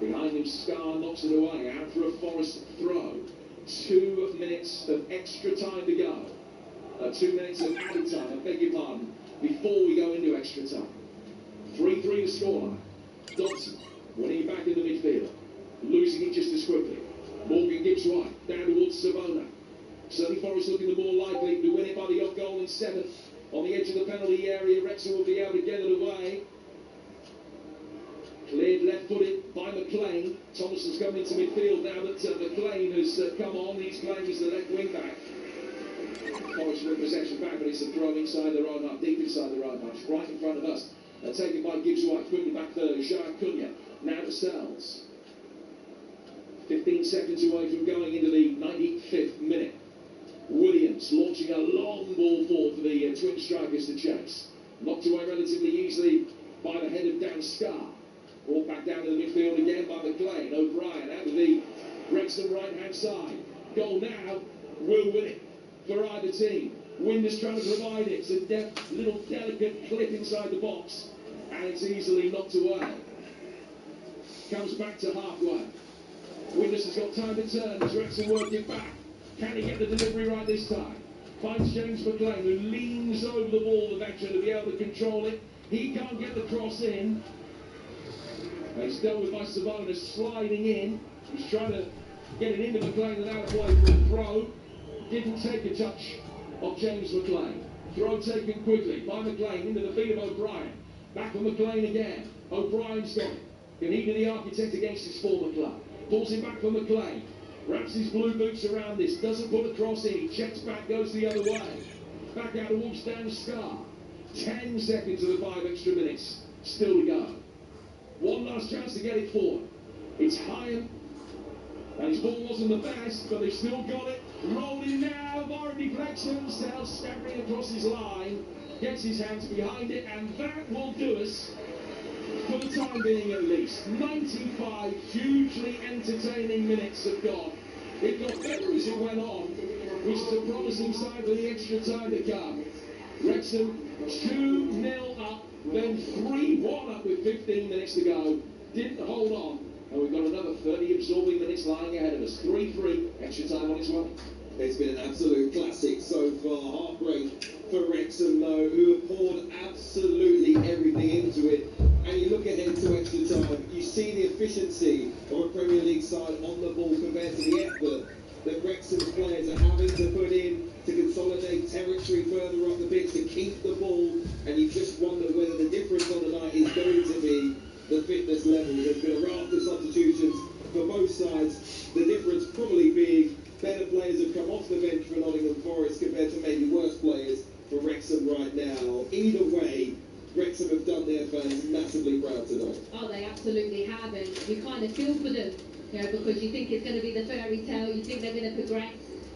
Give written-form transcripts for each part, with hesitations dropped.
Behind him, Scar knocks it away. Out for a Forest throw. 2 minutes of extra time to go. 2 minutes of added time, I beg your pardon, before we go into extra time. 3-3 the scoreline. Dodson winning it back in the midfield. Losing it just as quickly. Morgan Gibbs right, down towards Savona. Certainly Forest looking the more likely to win it by the odd goal in 7th. On the edge of the penalty area, Wrexham will be able to get it away. Cleared left-footed by McLean. Thomas has come into midfield now that McLean has come on. He's playing as the left wing-back. Forest win possession back, but it's a throw inside their own half, deep inside their own half, right in front of us. Taken by Gibbs White, quickly back third. Jacques Cunha, now to Sells. 15 seconds away from going into the 95th minute. Williams launching a long ball forward for the twin strikers to chase. Knocked away relatively easily by the head of Dan Scar. Brought back down to the midfield again by McLean. O'Brien out of the Wrexham right-hand side. Goal now will win it for either team. Winders trying to provide it. It's a little delicate clip inside the box. And it's easily knocked away. Comes back to halfway. Winders has got time to turn as Wrexham work it back. Can he get the delivery right this time? Finds James McLean, who leans over the ball, the veteran, to be able to control it. He can't get the cross in. He's dealt with by Savona, sliding in. He's trying to get it into McLean and out of play for a throw. Didn't take a touch of James McLean. Throw taken quickly by McLean into the feet of O'Brien. Back for McLean again. O'Brien's got it. Can he be the architect against his former club? Pulls him back for McLean. Wraps his blue boots around this. Doesn't put a cross in. He checks back, goes the other way. Back out towards Dan Scar. 10 seconds of the 5 extra minutes. Still to go. One last chance to get it forward. It's Hyam. And his ball wasn't the best, but they've still got it. Rolling now, Warren deflection. Sells staggering across his line. Gets his hands behind it, and that will do us for the time being at least. 95 hugely entertaining minutes have gone. It got better as it went on, which is a promising sign for the extra time to come. Wrexham 2-0 up, then 3-1 up with 15 minutes to go. Didn't hold on. And we've got another 30 absorbing minutes lying ahead of us. 3-3, extra time on its way. It's been an absolute classic so far. Heartbreak for Wrexham, though, who have poured absolutely everything into it. And you look ahead to extra time, you see the efficiency of a Premier League side on the ball compared to the effort that Wrexham's players are having to put in to consolidate territory further up the pitch, to keep the ball. And you just wonder whether the difference on the night is going to be the fitness level. There's been a raft of substitutions for both sides. The difference probably being better players have come off the bench for Nottingham Forest compared to maybe worse players for Wrexham right now. Either way, Wrexham have done their fans massively proud tonight. Oh, they absolutely have, and you kind of feel for them, you know, because you think it's going to be the fairy tale, you think they're going to progress.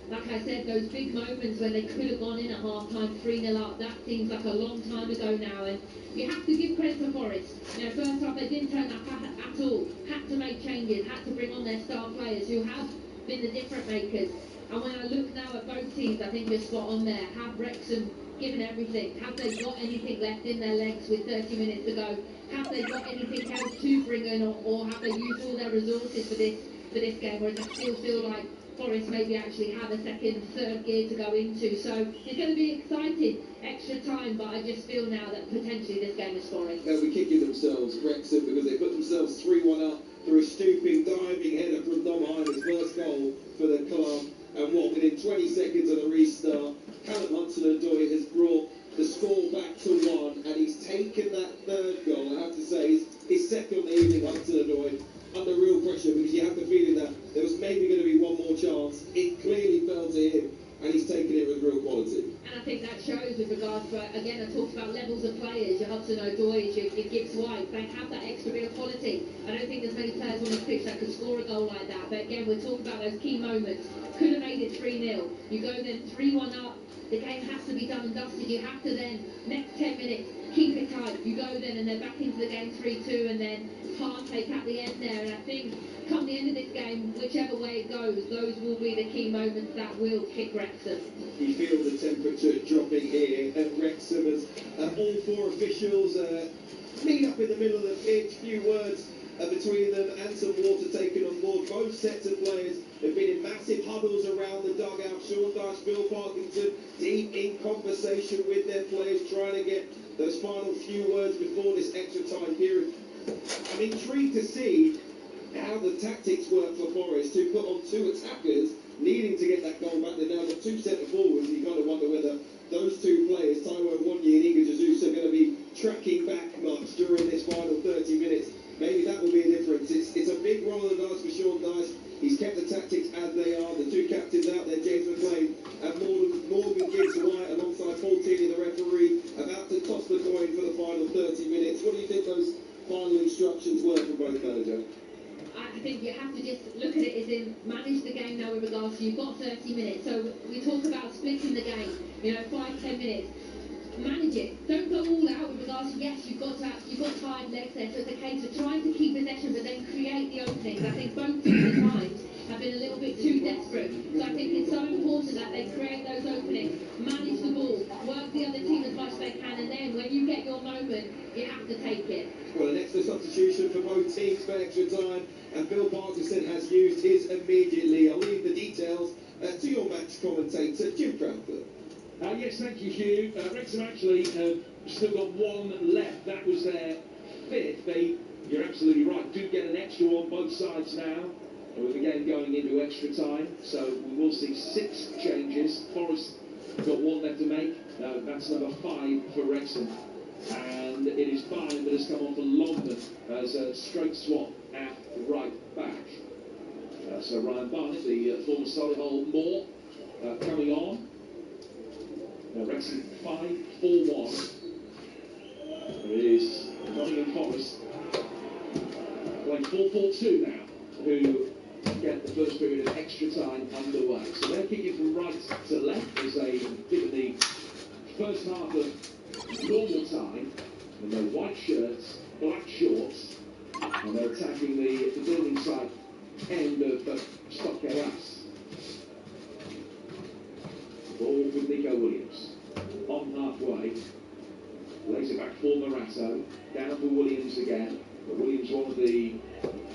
Like I said, those big moments when they could have gone in at half-time 3-0 up, that seems like a long time ago now, and you have to give credit to Forest. You know, first half they didn't turn up at all, had to make changes, had to bring on their star players who have been the difference makers. And when I look now at both teams, I think you're spot on there. Have Wrexham given everything? Have they got anything left in their legs with 30 minutes to go? Have they got anything else to bring in, or have they used all their resources for this game? Or does it still feel like Forest maybe actually have a second, third gear to go into? So it's going to be exciting, extra time, but I just feel now that potentially this game is Forest. They'll be kicking themselves, Wrexham, because they put themselves 3-1 up through a stooping, diving header from Dom Heiner's first goal for the club. And within 20 seconds of the restart, Callum Hudson-Odoi has brought the score back to 1, and he's taken that third goal, I have to say, his second evening, Hudson-Odoi, under real pressure, because you have the feeling that there was maybe going to be one more chance. It clearly fell to him, and he's taken it with real quality. And I think that shows with regards to, again, I talked about levels of players, your Hudson-Odoi, your Gibbs White, they have that extra bit of quality. I don't think there's many players on the pitch that could score a goal like that, but again, we're talking about those key moments. Could have made it 3-0. You go then 3-1 up, the game has to be done and dusted. You have to then, next 10 minutes, keep it tight. You go then and they're back into the game 3-2, and then heartache at the end there. And I think come the end of this game, whichever way it goes, those will be the key moments that will kick Wrexham. You feel the temperature dropping here at Wrexham as all 4 officials meet up in the middle of the pitch, few words between them and some water taken on board. Both sets of players have been in massive huddles around the dugout. Sean Dyche, Bill Parkinson, deep in conversation with their players, trying to get those final few words before this extra time period. I'm intrigued to see how the tactics work for Forest, who put on two attackers needing to get that goal back. They've now got two centre forwards, and you kind of wonder whether those two players, Taiwo Awoniyi and Iga Jesus, are going to be tracking back much during this final 30 minutes. Maybe that will be a difference. It's a big roll of the dice for Sean Dyche. He's kept the tactics as they are. The two captains out there, James McLean and Morgan Gibbs White, alongside Paul Tierney, the referee, about to toss the coin for the final 30 minutes. What do you think those final instructions were from both managers? I think you have to just look at it as in manage the game now with regards to you've got 30 minutes. So we talk about splitting the game, 5-10 minutes. Manage it. Don't go all out with regards to yes, you've got tired legs there. So it's a case of trying to keep possession but then create the openings. I think both teams at times have been a little bit too desperate. So I think it's so important that they create those openings, manage the ball, work the other team as much as they can, and then when you get your moment, you have to take it. Well, an extra substitution for both teams for extra time, and Bill Parkinson has used his immediately. I'll leave the details to your match commentator, Jim Crawford. Yes, thank you, Hugh. Wrexham actually have still got one left. That was their fifth. You're absolutely right, do get an extra on both sides now, with the game going into extra time. So we will see 6 changes. Forest got one left to make. That's number 5 for Wrexham. And it is Barnett that has come on for Longman as a straight swap at right back. So Ryan Barnett, the former Solihull Moor, coming on. Wrexham 5-4-1. There is Nottingham Forest playing 4-4-2 now, who get the first period of extra time underway. So they're kicking from right to left as they give the first half of normal time in their white shirts, black shorts, and they're attacking the building site end of Stockdale House. Ball with Nico Williams on halfway, lays it back for Morato, down for Williams again. But Williams, one of the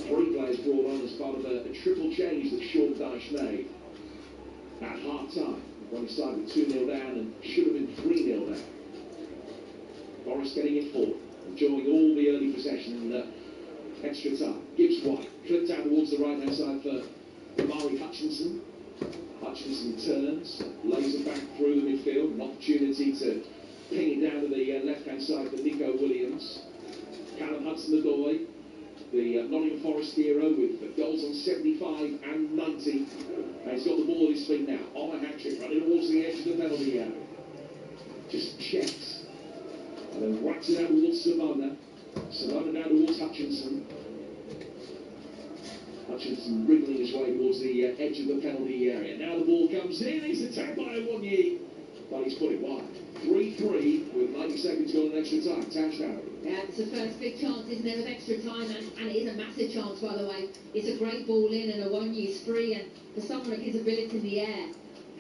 3 players brought on as part of a triple change that Sean Dyche made at half time when he started 2-0 down and should have been 3-0 down. Forest getting it forward, enjoying all the early possession and extra time. Gibbs White flipped out towards the right hand side for Amari Hutchinson. Hutchinson turns, lays it back through the midfield, an opportunity to ping it down to the left-hand side for Nico Williams. Callum Hudson-Odoi, the Nottingham Forest hero with goals on 75 and 90. And he's got the ball at his feet now, on a hat-trick, running towards the edge of the penalty area. Just checks, and then whacks it out towards Savona. Savona down towards Hutchinson. Hutchinson wriggling his way towards the edge of the penalty area. Now the ball comes in, he's attacked by Awoniyi, but he's put it wide. 3-3 with 90 seconds gone in extra time. Touchdown. Yeah, it's the first big chance, isn't it, of extra time, and it is a massive chance, by the way. It's a great ball in, and Awoniyi's free, and for someone of his ability in the air,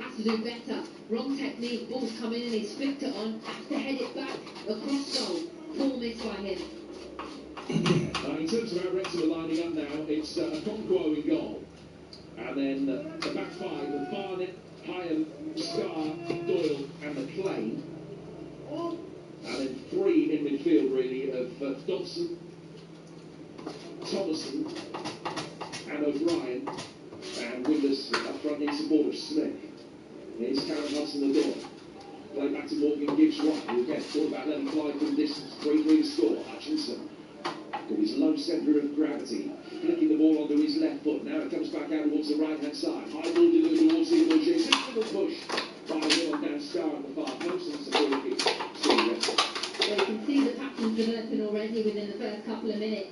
has to do better. Wrong technique, ball's come in and he's flicked it on, has to head it back, across goal. Poor miss by him. In terms of how Wrexham are lining up now, it's Okonkwo in goal. And then the back 5 with Barnett, Hyam, Scar, Doyle and McLean. And then 3 in midfield, really, of Dodson, Thomason and O'Brien. And Willis up front in support of Smith. Here's Karen Hudson-Odoi. Play back to Morgan Gibbs White, who again thought about letting fly from distance. 3-3 to score. Hutchinson with his low centre of gravity, flicking the ball onto his left foot. Now it comes back out towards the right-hand side. High ball delivered towards the Bourget. Little push by Will down Scar at the far post and supporting it. So you can see the patterns developing already within the first couple of minutes,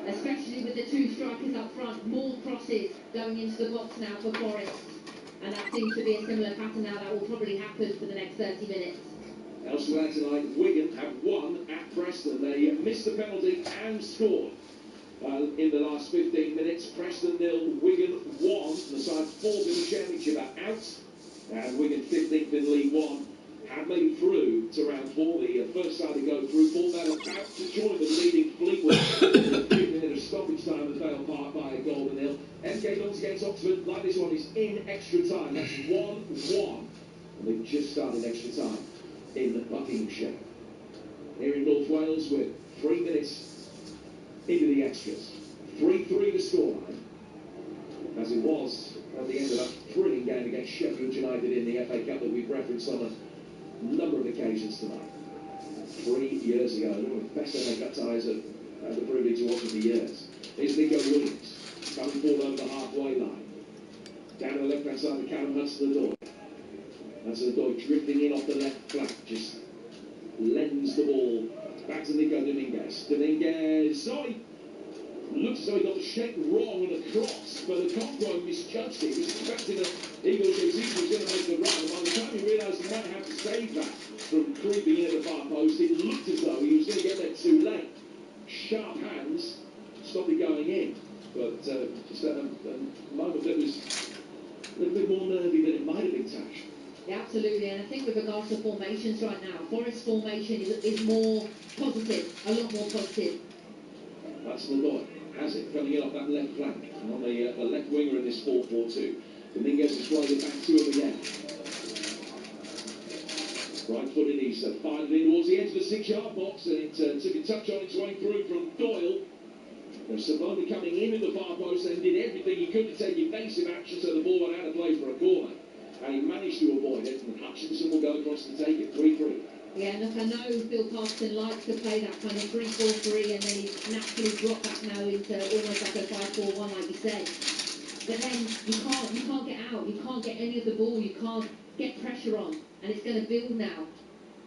especially with the 2 strikers up front. More crosses going into the box now for Forest, and that seems to be a similar pattern now that will probably happen for the next 30 minutes. Elsewhere tonight, Wigan have won at Preston. They missed the penalty and scored in the last 15 minutes. Preston 0, Wigan 1. The side 4th in the championship are out, and Wigan 15th in League 1 have made it through to round 4. The first side to go through, thought that about to join the leading Fleetwood. 15 minutes getting on against Oxford like this one is in extra time. That's 1-1. And they've just started extra time in Buckinghamshire. Here in North Wales, we're 3 minutes into the extras. 3-3 the scoreline, as it was at the end of that thrilling game against Sheffield United in the FA Cup that we've referenced on a number of occasions tonight. 3 years ago, one of the best FA Cup ties I've had the privilege of watching for years. Here's Nico Williams, coming forward over the halfway line. Down to the left-hand side of Callum Hudson-Odoi. Hudson-Odoi drifting in off the left flank, just lends the ball back to Nico Dominguez. Sorry! Looks as though he got the shape wrong on the cross, but the Congo misjudged it. He was expecting that Igor Jesus was going to make the run, and by the time he realised he might have to save that from creeping in at the far post, it looked as though he was going to get there too late. Sharp hands stopped it going in, but just a moment that was a little bit more nervy than it might have been, Tash. Yeah, absolutely, and I think with regards to formations right now, Forest formation is more positive, a lot more positive. That's the boy. Has it coming in off that left flank, and on the left winger in this 4-4-2. Dominguez has played it back to him again. Right footed, he's fired it in towards the edge of the 6-yard box, and it took a touch on its way through from Doyle. Savona coming in at the far post and did everything he could to take evasive action so the ball went out of play for a corner. And he managed to avoid it, and Hutchinson will go across to take it 3-3. Yeah, look, I know Phil Parkinson likes to play that kind of 3-4-3, and then he naturally dropped back now into almost like a 5-4-1, like you said. But then you can't get out, you can't get any of the ball, you can't get pressure on, and it's going to build now.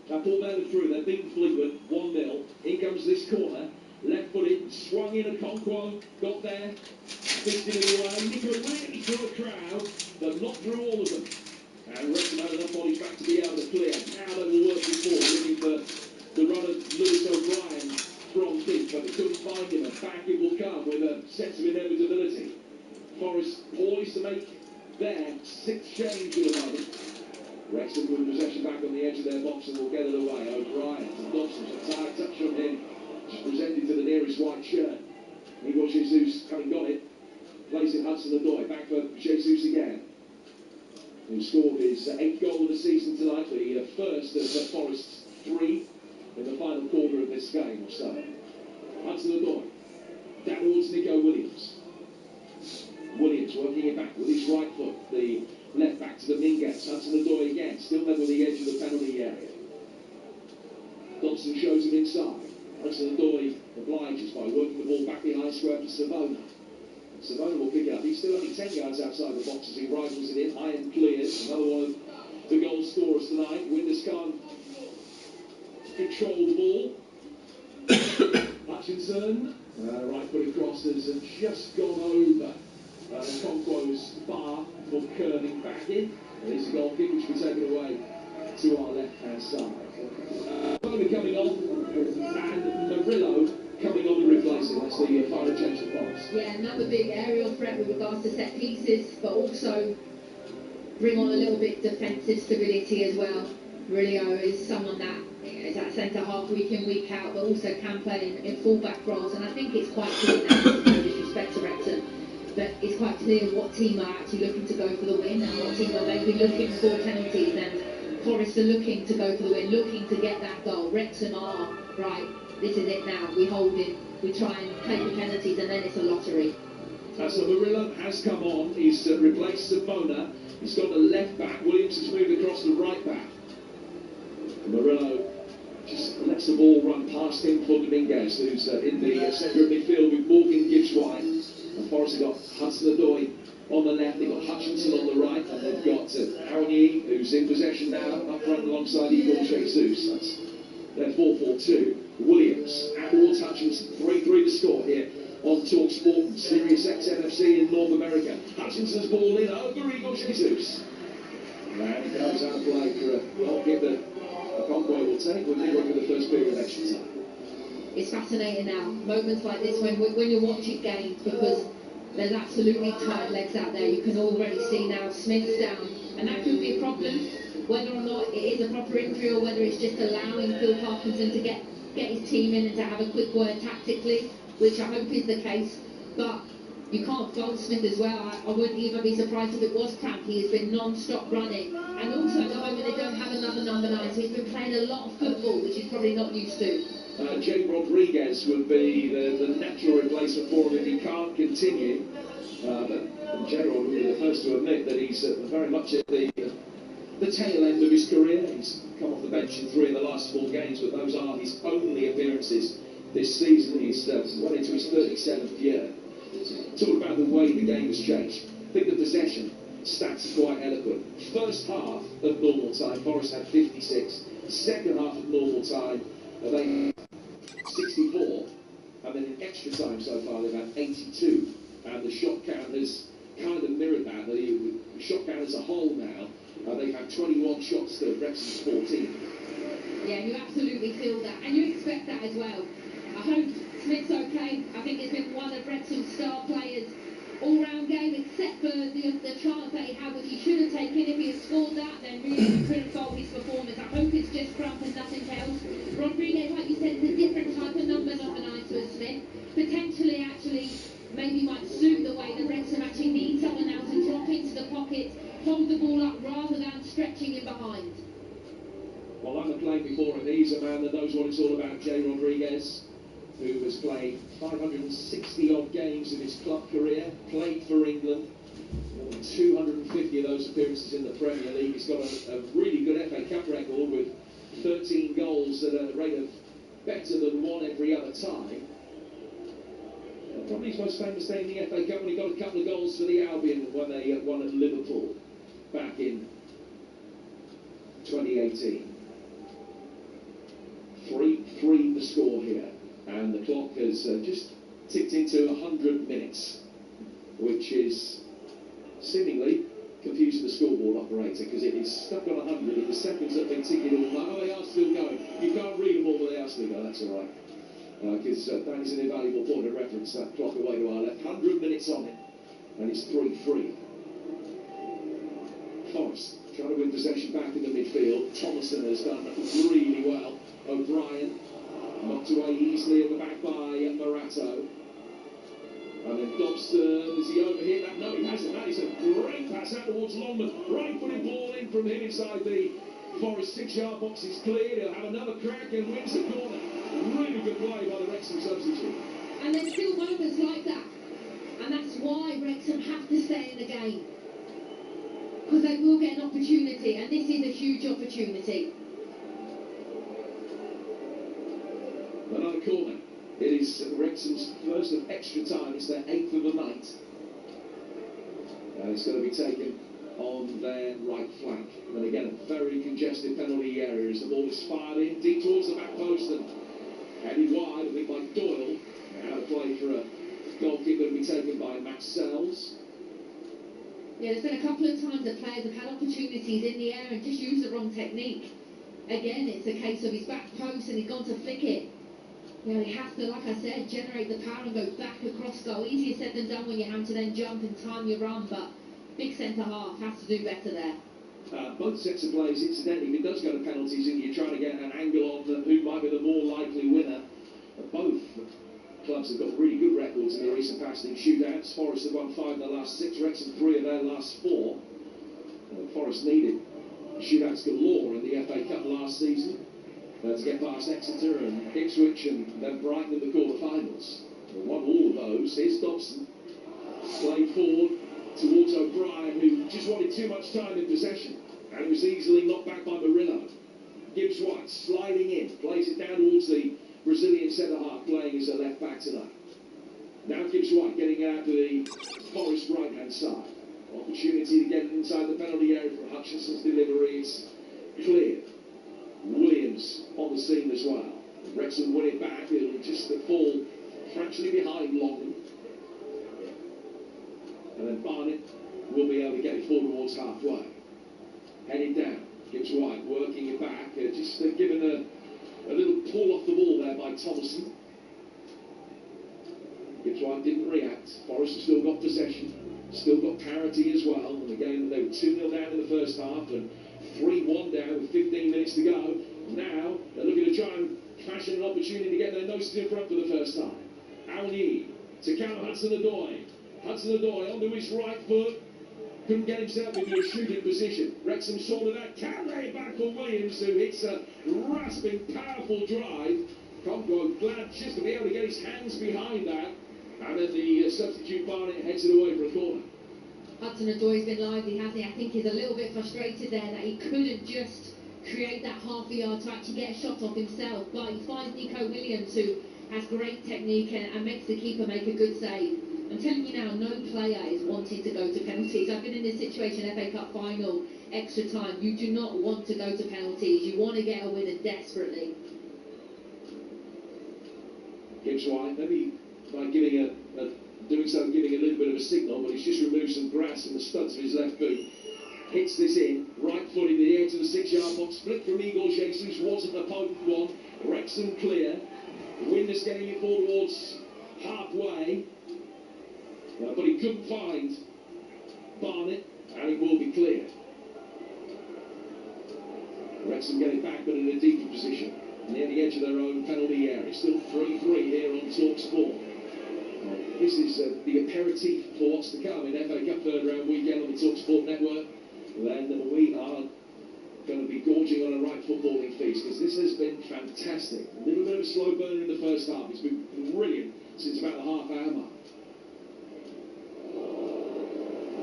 That ball down through, they're beating Fleetwood, 1-0. In comes this corner, left footed, swung in a Conquo, got there, fisted it away. Nico Williams through a crowd, but not through all of them. And Wrexham had enough bodies back to be able to clear. Now they were working forward, looking for the run of Lewis O'Brien from deep, but they couldn't find him. And back it will come with a sense of inevitability. Forest poised to make their 6th change in a moment. Wrexham with possession back on the edge of their box and will get it away. O'Brien to Dobson, a tight touch from him. Just presented to the nearest white shirt. Igor Jesus, having got it, plays it Hudson-Odoi. Back for Jesus again, who scored his 8th goal of the season tonight, the first of Forest's 3 in the final quarter of this game or so. Hudson-Odoi, down towards Nico Williams. Williams working it back with his right foot, the left back to Dominguez. Hudson-Odoi again, still level the edge of the penalty area. Dobson shows him inside. Hudson-Odoi obliges by working the ball back behind square to Savona. Savona will pick it up. He's still only 10 yards outside the box as he rifles it in. High and clear. Another one of the goal scorers tonight. Winders can't control the ball. Hutchinson, right-footed cross has just gone over Conquo's bar for curving back in. And there's a goal kick which will be taken away to our left-hand side. Savona coming on, and Murillo coming on the replacing. That's the final change of box. Yeah, another big aerial threat with regards to set pieces, but also bring on a little bit defensive stability as well. Murillo is someone that is at centre half week in, week out, but also can play in full-back roles. And I think it's quite clear now, no disrespect to Wrexham, but it's quite clear what team are actually looking to go for the win and what team are maybe looking for penalties. And Forest are looking to go for the win, looking to get that goal. Wrexham are, right, this is it now. We hold it, we try and take the penalties, and then it's a lottery. So Murillo has come on. He's replaced Savona. He's got the left back. Williams has moved across the right back. Murillo just lets the ball run past him for Dominguez, who's in the centre of midfield with Morgan Gibbs-White. And Forest have got Hudson-Odoi on the left. They've got Hutchinson on the right, and they've got Aouni, who's in possession now, up front alongside Igor Jesus. That's their 4-4-2. Williams and towards Hutchinson. 3-3 to score here on talkSPORT and Sirius XM-FC in North America. Hutchinson's ball in over Igor Jesus. And he goes out of play for a goal kick that Conquo will take. We'll leave for the first period of extra time. It's fascinating now, moments like this when you're watching games, because there's absolutely tight legs out there. You can already see now Smith's down, and that could be a problem, whether or not it is a proper injury or whether it's just allowing Phil Parkinson to get his team in and to have a quick word tactically, which I hope is the case. But You can't fault Smith as well. I wouldn't even be surprised if it was cramped. He has been non-stop running. And also at the moment they don't have another number 9, so he's been playing a lot of football, which he's probably not used to. Jay Rodriguez would be the natural replacement for him if he can't continue. But Jay Rod would be the first to admit that he's very much at the tail end of his career. He's come off the bench in 3 of the last 4 games, but those are his only appearances this season. He's well into his 37th year. Talk about the way the game has changed. I think the possession stats are quite eloquent. First half of normal time, Forest had 56. Second half of normal time, they 64. And then in extra time so far, they've had 82. And the shot count has kind of mirrored that. The shot count as a whole now, they've had 21 shots to Wrexham's 14. Yeah, you absolutely feel that. And you expect that as well. I hope Smith's okay. I think he's been one of Wrexham's star players all-round game, except for the chance that he had, which he should have taken. If he had scored that, then really you couldn't fault his performance. I hope it's just cramp and nothing else. Rodriguez, like you said, is a different type of number 9 to a Smith. Potentially, actually, maybe might suit the way that Wrexham actually needs someone now to drop into the pocket, hold the ball up rather than stretching in behind. Well, I'm playing before him. He's a man that knows what it's all about, Jay Rodriguez, who has played 560-odd games in his club career, played for England, more than 250 of those appearances in the Premier League. He's got a really good FA Cup record with 13 goals at a rate of better than 1 every other time. Probably his most famous day in the FA Cup when he got a couple of goals for the Albion when they won at Liverpool back in 2018. 3-3 the score here. And the clock has just ticked into 100 minutes, which is seemingly confusing the scoreboard operator because it is stuck on 100 and the seconds have been ticking all. Oh, they are still going. You can't read them all, but they are still going. That's all right. Because that is an invaluable point of reference, that clock away to our left. 100 minutes on it, and it's 3-3. Forest trying to win possession back in the midfield. Thomason has done really well. O'Brien knocked away easily at the back by Morato. And then Dobson, has he overhit that? No, he hasn't. That is a great pass out towards Longman. Right-footed ball in from him inside the Forest 6-yard box is cleared. He'll have another crack and wins the corner. Really good play by the Wrexham substitute. And there's still moments like that. And that's why Wrexham have to stay in the game. Because they will get an opportunity, and this is a huge opportunity. Another corner. It is Wrexham's first of extra time. It's their 8th of the night. And it's going to be taken on their right flank. And again, a very congested penalty area as the ball is fired in deep towards the back post and headed wide, I think, by Doyle. Now to play for a goal kick going to be taken by Max Sells. Yeah, there's been a couple of times that players have had opportunities in the air and just used the wrong technique. Again, it's a case of his back post and he's gone to flick it. You know, he has to, like I said, generate the power and go back across goal. Easier said than done when you have to then jump and time your run, but big centre-half has to do better there. Both sets of plays, incidentally, if it does go to penalties and you're trying to get an angle on who might be the more likely winner, both clubs have got really good records in the recent past in shootouts. Forest have won 5 of their last 6, Wrexham 3 of their last 4. Forest needed shootouts galore in the FA Cup last season to get past Exeter and Ipswich and then Brighton in the quarter-finals. They won all of those. Here's Dobson, played forward towards O'Brien, who just wanted too much time in possession, and was easily knocked back by Murillo. Gibbs White sliding in, plays it down towards the Brazilian centre-half, playing as a left-back tonight. Now Gibbs White getting out to the Forest right-hand side. Opportunity to get inside the penalty area for Hutchinson's delivery. It's cleared. Williams on the scene as well. Wrexham win it back. It'll just fall fractionally behind Longman. And then Barnett will be able to get it forward towards halfway. Heading down. Gibbs White working it back. Just given a little pull off the ball there by Thomason. Gibbs White didn't react. Forest have still got possession. Still got parity as well. And again, they were 2-0 down in the first half and 3-1 down with 15 minutes to go. Now they're looking to try and fashion an opportunity to get their noses in front for the first time. Al Yee to Callum Hudson-Odoi. Hudson-Odoi onto his right foot. Couldn't get himself into a shooting position. Wrexham sorted that. Can they back for Williams, who hits a rasping, powerful drive. Conquo glad just to be able to get his hands behind that. And then the substitute Barnett heads it away for a corner. Hudson-Odoi's been lively, hasn't he? I think he's a little bit frustrated there that he couldn't just create that half a yard to actually get a shot off himself. But he finds Nico Williams, who has great technique and makes the keeper make a good save. I'm telling you now, no player is wanting to go to penalties. I've been in this situation, FA Cup final, extra time. You do not want to go to penalties. You want to get a winner desperately. Gibbs White, maybe by giving doing so, giving a little bit of a signal, but he's just removed some grass from the studs of his left boot. Hits this in, right foot in the edge of the 6-yard box. Flick from Igor Jesus, wasn't a potent one. Wrexham clear. Winders getting it forward towards halfway. But he couldn't find Barnett, and it will be clear. Wrexham get it back, but in a deeper position, near the edge of their own penalty area. Still 3-3 here on talkSPORT. This is the aperitif for what's to come in FA Cup third round weekend on the talkSPORT network. Then we are going to be gorging on a right footballing feast, because this has been fantastic. A little bit of a slow burner in the first half. It's been brilliant since about the half-hour mark.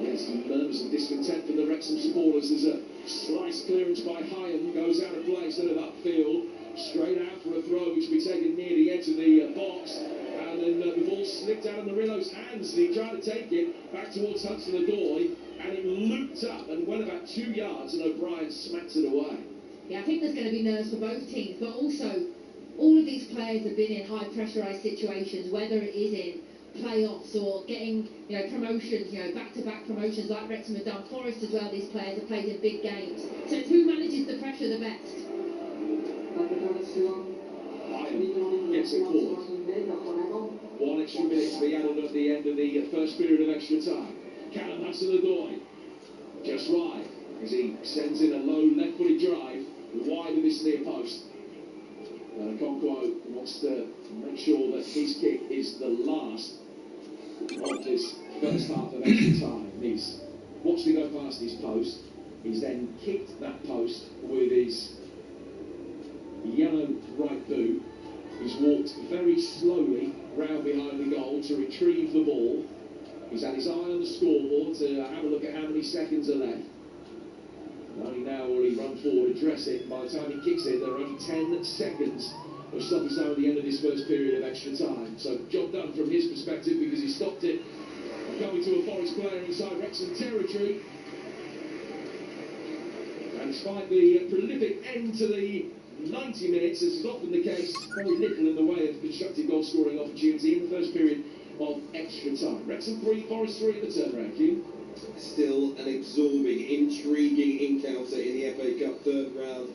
Yes, some murmurs of discontent from the Wrexham supporters as a slice clearance by Hyam goes out of play instead of upfield. Straight out for a throw, which will be taken near the edge of the box. And then the ball slipped out of Murillo's hands, and he tried to take it back towards Hudson-Odoi, and it looped up and went about 2 yards, and O'Brien smacks it away. Yeah, I think there's going to be nerves for both teams, but also all of these players have been in high pressurised situations, whether it is in playoffs or getting, promotions, back-to-back promotions like Wrexham have done. Forest as well, these players have played in big games. So it's who manages the pressure the best. Gets it forward. 1 extra minute to be added at the end of the first period of extra time. Callum Hudson-Odoi just right as he sends in a low left-footed drive wide of this near post. Conquo wants to make sure that his kick is the last of this first half of extra time. He's watched it go past his post. He's then kicked that post with his yellow right boot. He's walked very slowly round behind the goal to retrieve the ball. He's had his eye on the scoreboard to have a look at how many seconds are left. Only now will he run forward, address it. By the time he kicks it, there are only 10 seconds of stoppage time at the end of this first period of extra time. So job done from his perspective, because he stopped it going to a Forest player inside Wrexham territory. And despite the prolific end to the 90 minutes, as is often the case, very little in the way of constructive goal scoring opportunity in the first period of extra time. Wrexham 3, Forest 3 at the turnaround, Hugh. Still an absorbing, intriguing encounter in the FA Cup third round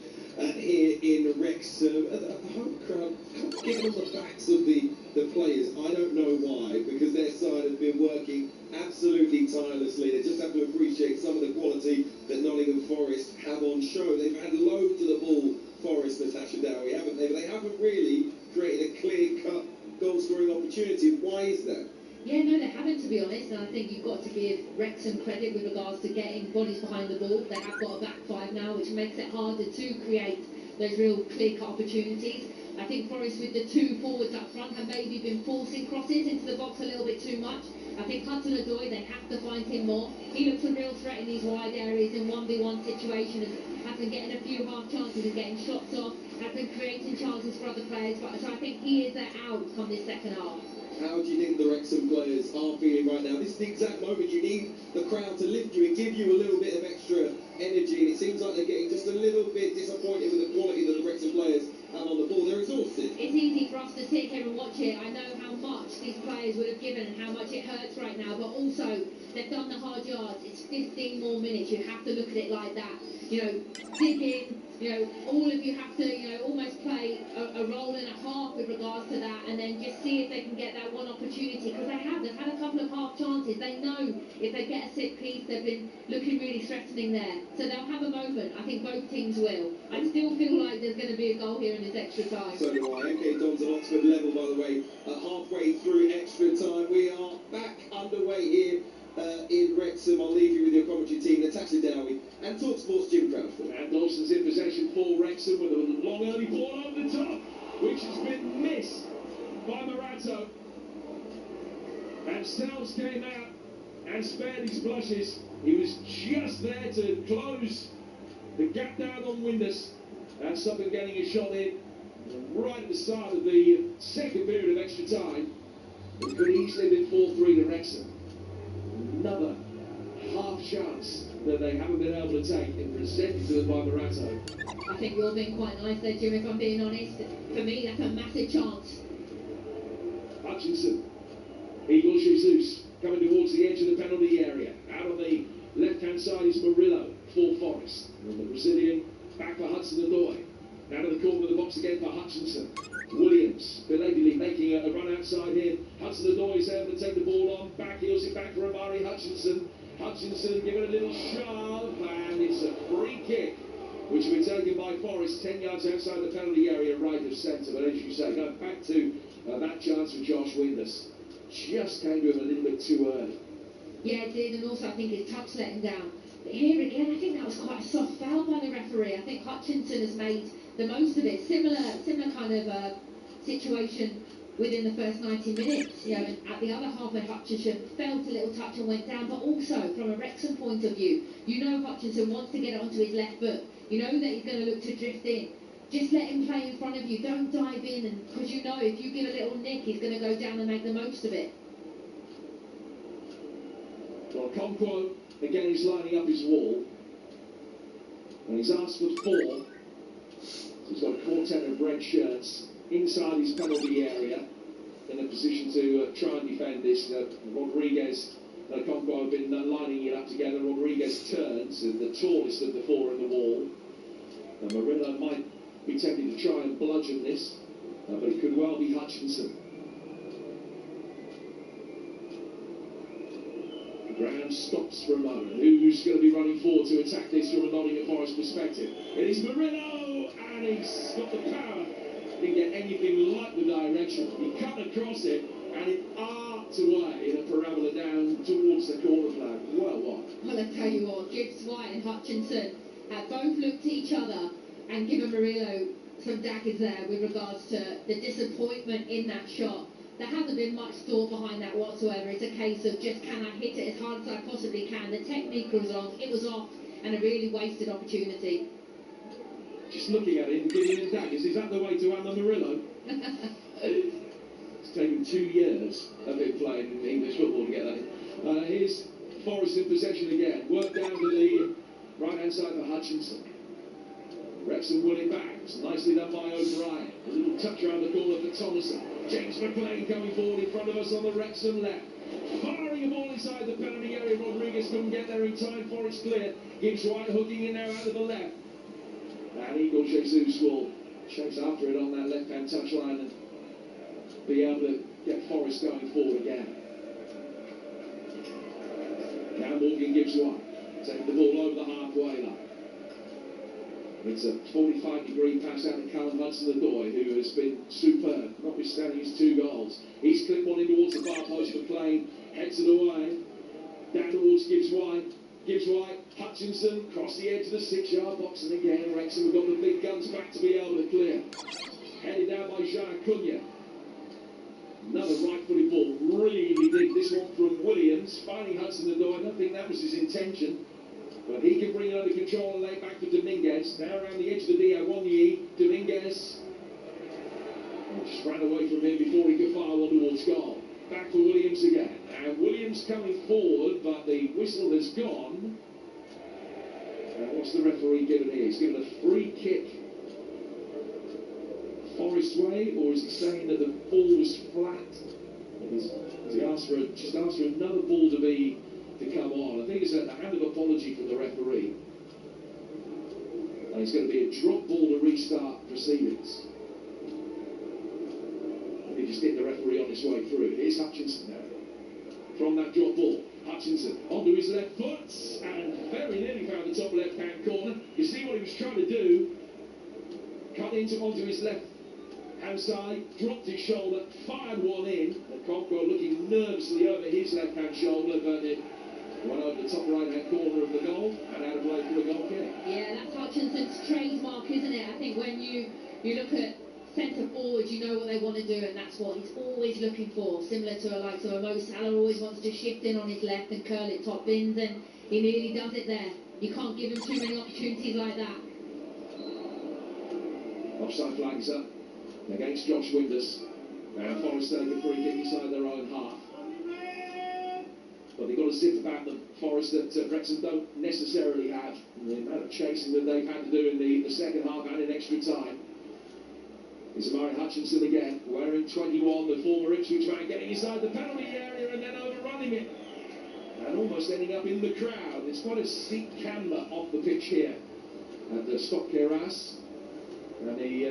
here in Wrexham. The home crowd getting on the backs of the players. I don't know why, because their side has been working absolutely tirelessly. They just have to appreciate some of the quality that Nottingham Forest have on show. They've had loads of the ball, Forest, Natasha Dowie, haven't they? But they haven't really created a clear-cut goal-scoring opportunity. Why is that? Yeah, no, they haven't, to be honest, and I think you've got to give Wrexham credit with regards to getting bodies behind the ball. They have got a back five now, which makes it harder to create those real clear-cut opportunities. I think Forest, with the 2 forwards up front, have maybe been forcing crosses into the box a little bit too much. I think Hudson-Odoi, they have to find him more. He looks a real threat in these wide areas in 1v1 situations, has been getting a few half chances and getting shots off, has been creating chances for other players. So I think he is their out come this second half. How do you think the Wrexham players are feeling right now? This is the exact moment you need the crowd to lift you and give you a little bit of extra energy, and it seems like they're getting just a little bit disappointed with the quality that the Wrexham players have on the ball. They're exhausted. It's easy for us to sit here and watch it. I know how much these players would have given and how much it hurts right now, but also they've done the hard yards. It's 15 more minutes. You have to look at it like that. Dig in. All of you have to, almost play a role and a half with regards to that, and then just see if they can get that one opportunity, because they've had a couple of half chances. They know if they get a set piece, they've been looking really threatening there. So they'll have a moment. I think both teams will. I still feel like there's going to be a goal here in this extra time. So do I. MK Dons at Oxford level, by the way, halfway through extra time. We are back underway here. for Wrexham with a long early ball over the top, which has been missed by Morato. And Stells came out and spared his blushes. He was just there to close the gap down on Windus and stop him getting a shot in right at the start of the second period of extra time. It could easily have been 4-3 to Wrexham. Another half chance that they haven't been able to take and presented to them by Morato. I think you're being quite nice there, Jim, if I'm being honest. For me, that's a massive chance. Hutchinson, Igor Jesus coming towards the edge of the penalty area. Out on the left-hand side is Murillo for Forest. And the Brazilian back for Hudson-Odoi. Out of the corner of the box again for Hutchinson. Williams belatedly making a run outside here. Hudson-Odoi is able to take the ball on. Back heels it back for Amari Hutchinson. Hutchinson giving a little shove, and it's a free kick, which will be taken by Forest 10 yards outside the penalty area, right of centre. But as you say, going back to that chance for Josh Windus, just came to him a little bit too early. Yeah, it did, and also I think his touch let him down. But here again, I think that was quite a soft foul by the referee. I think Hutchinson has made the most of it. Similar kind of situation within the first 90 minutes. You know, and at the other half where Hutchinson felt a little touch and went down, but also from a Wrexham point of view, you know Hutchinson wants to get it onto his left foot. You know that he's going to look to drift in. Just let him play in front of you. Don't dive in, and because you know if you give a little nick, he's going to go down and make the most of it. Well, Conquo again is lining up his wall, and he's asked for 4. So he's got a quartet of red shirts inside his penalty area in a position to try and defend this. Rodriguez and Conquo have been lining it up together. Rodriguez turns, and the tallest of the 4 in the wall. And Murillo might be tempted to try and bludgeon this, but it could well be Hutchinson. The ground stops for a moment. Who's going to be running forward to attack this from a Nottingham Forest perspective? It is Murillo, and he's got the power. Didn't get anything like the direction. He cut across it, and it arced away in a parabola down towards the corner flag. Well, what? Well, I tell you what, Gibbs White and Hutchinson have both looked at each other and given Murillo some daggers there with regards to the disappointment in that shot. There hasn't been much thought behind that whatsoever. It's a case of just, can I hit it as hard as I possibly can? The technique was off, it was off, and a really wasted opportunity. Just looking at it and giving him daggers, is that the way to Anna Murillo? It's taken 2 years of him playing English football to get that. Here's Forest in possession again. Work down to the right-hand side for Hutchinson. Wrexham won it back. It's nicely done by O'Brien. A little touch around the corner for Thomason. James McLean coming forward in front of us on the Wrexham left. Firing a ball inside the penalty area. Rodriguez couldn't get there in time. Forest clear. Gibbs White hooking in now out of the left. And Igor Jesus will chase after it on that left-hand touchline and be able to get Forest going forward again. Now Morgan Gibbs White taking the ball over the halfway line. It's a 45-degree pass out to Callum Hudson-Odoi, who has been superb, notwithstanding his 2 goals. He's clipped one in towards the far post. McLean heads it away. Down towards Gibbs White. Gibbs White, Hutchinson, across the edge of the 6-yard box, and again Wrexham have got the big guns back to be able to clear. Headed down by Jean Cunha. Another right-footed ball, really deep. This one from Williams, finding Hudson-Odoi. I don't think that was his intention, but he can bring it under control and lay back for Dominguez. Now around the edge of the Diawonyi, Dominguez just ran away from him before he could fire one towards goal. Back for Williams again. And Williams coming forward, but the whistle has gone. And what's the referee given here? He's given a free kick Forest way, or is he saying that the ball was flat? Has he asked for another ball to come on? I think it's a hand of apology from the referee. And it's going to be a drop ball to restart proceedings. He just hit the referee on his way through. Here's Hutchinson now. From that drop ball, Hutchinson onto his left foot and very nearly found the top left-hand corner. You see what he was trying to do? Cut onto his left-hand side, dropped his shoulder, fired one in. And Conquo looking nervously over his left-hand shoulder, but it One over the top right-hand corner of the goal, and out of play for a goal kick. Yeah, that's Hutchinson's trademark, isn't it? I think when you look at centre forwards, you know what they want to do, and that's what he's always looking for. Similar to a like a Mo Salah, always wants to shift in on his left and curl it top bins, and he nearly does it there. You can't give him too many opportunities like that. Offside flag is up against Josh Winders. Now Forest take a free kick inside their own half. But they've got a zip about the Forest that Wrexham don't necessarily have. The amount of chasing that they've had to do in the second half and in extra time. It's Amari Hutchinson again, wearing 21, the former Ipswich man, getting inside the penalty area and then overrunning it. And almost ending up in the crowd. It's quite a steep camber off the pitch here at the Stock Keras. And he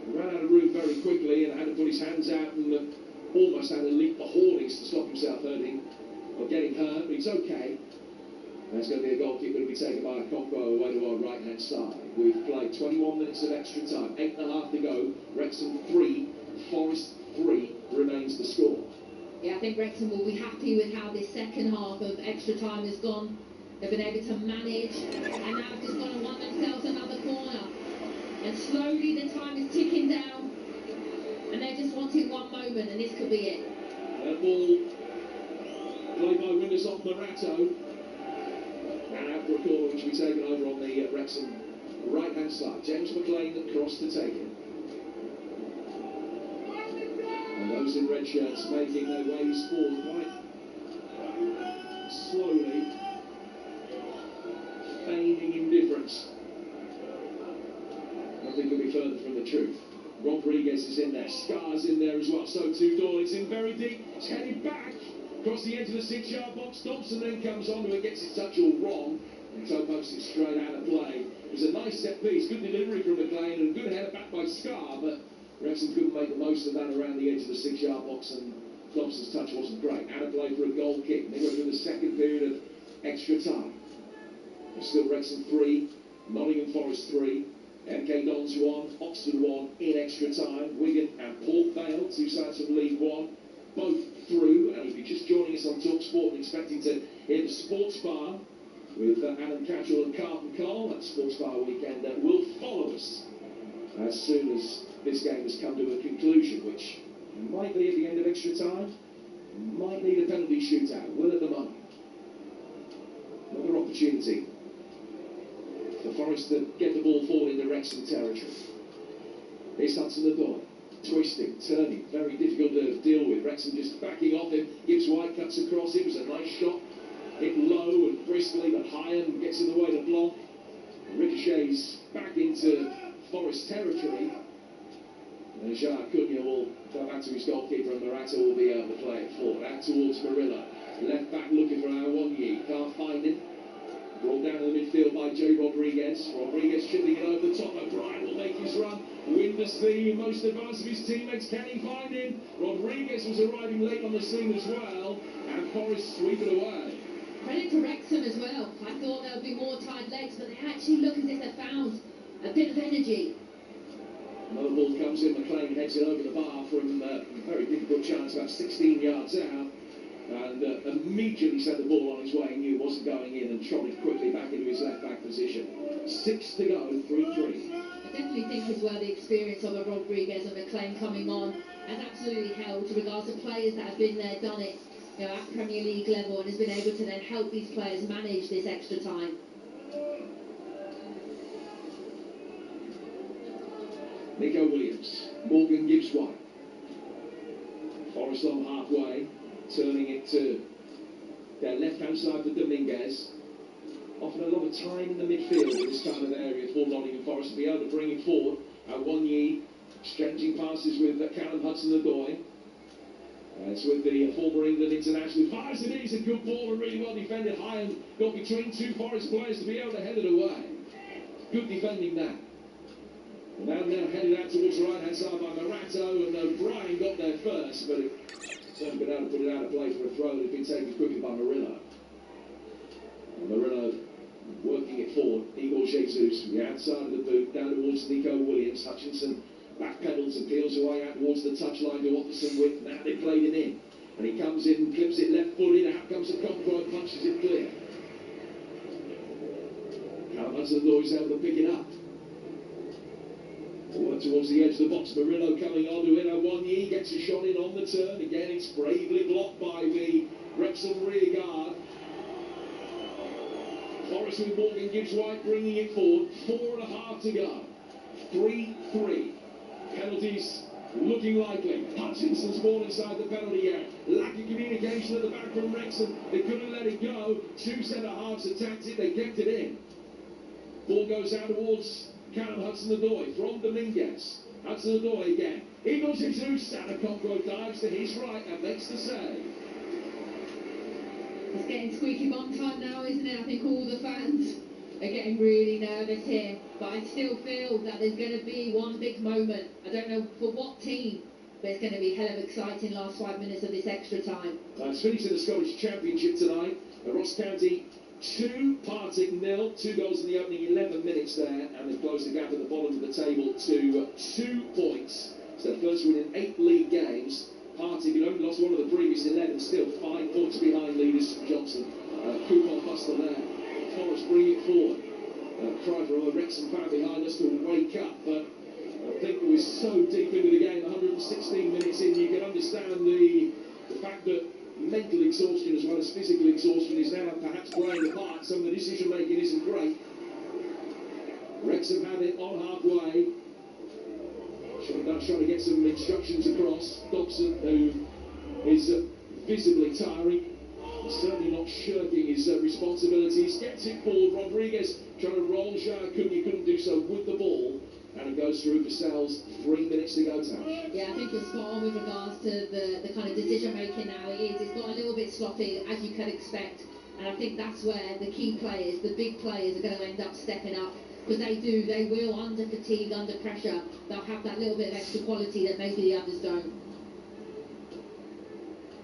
ran out of room very quickly and had to put his hands out and almost had to leap the hoardings to stop himself hurting or getting hurt, but he's okay. There's going to be a goal kick going to be taken by a Congo away to our right-hand side. We've played 21 minutes of extra time, 8.5 to go. Wrexham 3, Forest 3 remains the score. Yeah, I think Wrexham will be happy with how this second half of extra time has gone. They've been able to manage, and now they've just gone and won themselves another corner. And slowly the time is ticking down, and they're just wanting one moment, and this could be it. That ball played by Winders off Morato. And out for a corner which will be taken over on the Wrexham right-hand side. James McLean crossed to take it. And those in red shirts making their ways forward quite slowly, feigning indifference. Nothing could be further from the truth. Rodriguez is in there, Scar's in there as well, so too Doyle. It's in very deep, it's headed back across the edge of the 6-yard box. Thompson then comes onto it, gets his touch all wrong, and so posts it straight out of play. It was a nice set piece, good delivery from McLean, and a good header back by Scar, but Wrexham couldn't make the most of that around the edge of the 6-yard box, and Thompson's touch wasn't great. Out of play for a goal kick. They go through the second period of extra time. It's still Wrexham 3, Nottingham Forest 3. MK Dons 1, Oxford 1 in extra time. Wigan and Port Vale, two sides from League 1, both through. And if you're just joining us on talkSPORT and expecting to hear the Sports Bar with Adam Catchell and Carlton Cole, that Sports Bar weekend will follow us as soon as this game has come to a conclusion, which might be at the end of extra time, might need a penalty shootout, will at the moment. Another opportunity for Forest to get the ball forward into Wrexham territory. Here's Hudson-Odoi, twisting, turning, very difficult to deal with. Wrexham just backing off him. Gibbs White cuts across. It was a nice shot, hit low and briskly, but high and gets in the way to block. Ricochets back into Forest territory. And Jacques Cunha will go back to his goalkeeper, and Morato will be able to play it forward. Out towards Murillo. Left back looking for Awonyi. Can't find him. Brought down in the midfield by Jay Rodriguez. Rodriguez chipping it over the top. O'Brien will make his run. Winders the most advanced of his teammates. Can he find him? Rodriguez was arriving late on the scene as well. And Forest sweep it away. Credit to Wrexham as well. I thought there would be more tied legs, but they actually look as if they found a bit of energy. Another ball comes in. McLean heads it over the bar from a very difficult chance, about 16 yards out. And immediately sent the ball on his way. He knew it wasn't going in and trotted quickly back into his left-back position. 6 to go, 3-3. I definitely think as well the experience of a Rodriguez and McLean coming on has absolutely helped with regards to players that have been there, done it, you know, at Premier League level, and has been able to then help these players manage this extra time. Nico Williams, Morgan Gibbs White. Forest on halfway. Turning it to their left-hand side for Dominguez. Often a lot of time in the midfield in this kind of area for Nottingham Forest to be able to bring it forward. Awonyi exchanging passes with Callum Hudson-Odoi. It's with the former England international. Fires it in, it's a good ball and really well defended high and got between two Forest players to be able to head it away. Good defending that. And now headed out towards the right-hand side by Morato, and O'Brien got there first, but it certainly been able to put it out of play for a throw that had been taken quickly by Murillo. And Murillo working it forward. Igor Jesus, the outside of the boot, down towards Nico Williams. Hutchinson back pedals and peels away out towards the touchline to offer some width. Now they played it in. And he comes comes in, clips it left-footed, out comes the Conroy, punches it clear. Callum Hudson-Odoi able to pick it up. Forward towards the edge of the box, Murillo coming on to Inawonyi, gets a shot in on the turn. Again, it's bravely blocked by the Wrexham rear guard. Forest with Morgan Gibbs-White bringing it forward. 4.5 to go. 3-3. Penalties looking likely. Hutchinson's ball inside the penalty area. Lack of communication at the back from Wrexham. They couldn't let it go. Two centre-halves attacked it. They kept it in. Ball goes out towards Callum Hudson-Odoi from Dominguez. Hudson-Odoi again. He goes into Sanakopro, dives to his right and makes the save. It's getting squeaky bum time now, isn't it? I think all the fans are getting really nervous here. But I still feel that there's going to be one big moment. I don't know for what team, but it's going to be hell of exciting last 5 minutes of this extra time. It's finished in the Scottish Championship tonight. Ross County 2, Partick 0. 2 goals in the opening 11 minutes there, and they've closed the gap at the bottom of the table to 2 points. It's their first win in 8 league games. Partick had only lost one of the previous 11, still 5 points behind leaders Johnson. Coupon buster there. Forest bring it forward. Cry for a Wrexham fan behind us to wake up, but I think we're so deep into the game, 116 minutes in, you can understand the fact that mental exhaustion as well as physical exhaustion is now perhaps playing a part. Some of the decision making isn't great. Wrexham have it on halfway. Trying to get some instructions across. Dobson, who is visibly tiring, certainly not shirking his responsibilities, gets it forward. Rodriguez trying to roll. He couldn't do so with the ball. And it goes through for Sal's. 3 minutes to go, Tash. Yeah, I think you're spot on with regards to the kind of decision making now. It's got a little bit sloppy, as you can expect. And I think that's where the key players, the big players, are going to end up stepping up. Because they will, under fatigue, under pressure, they'll have that little bit of extra quality that maybe the others don't.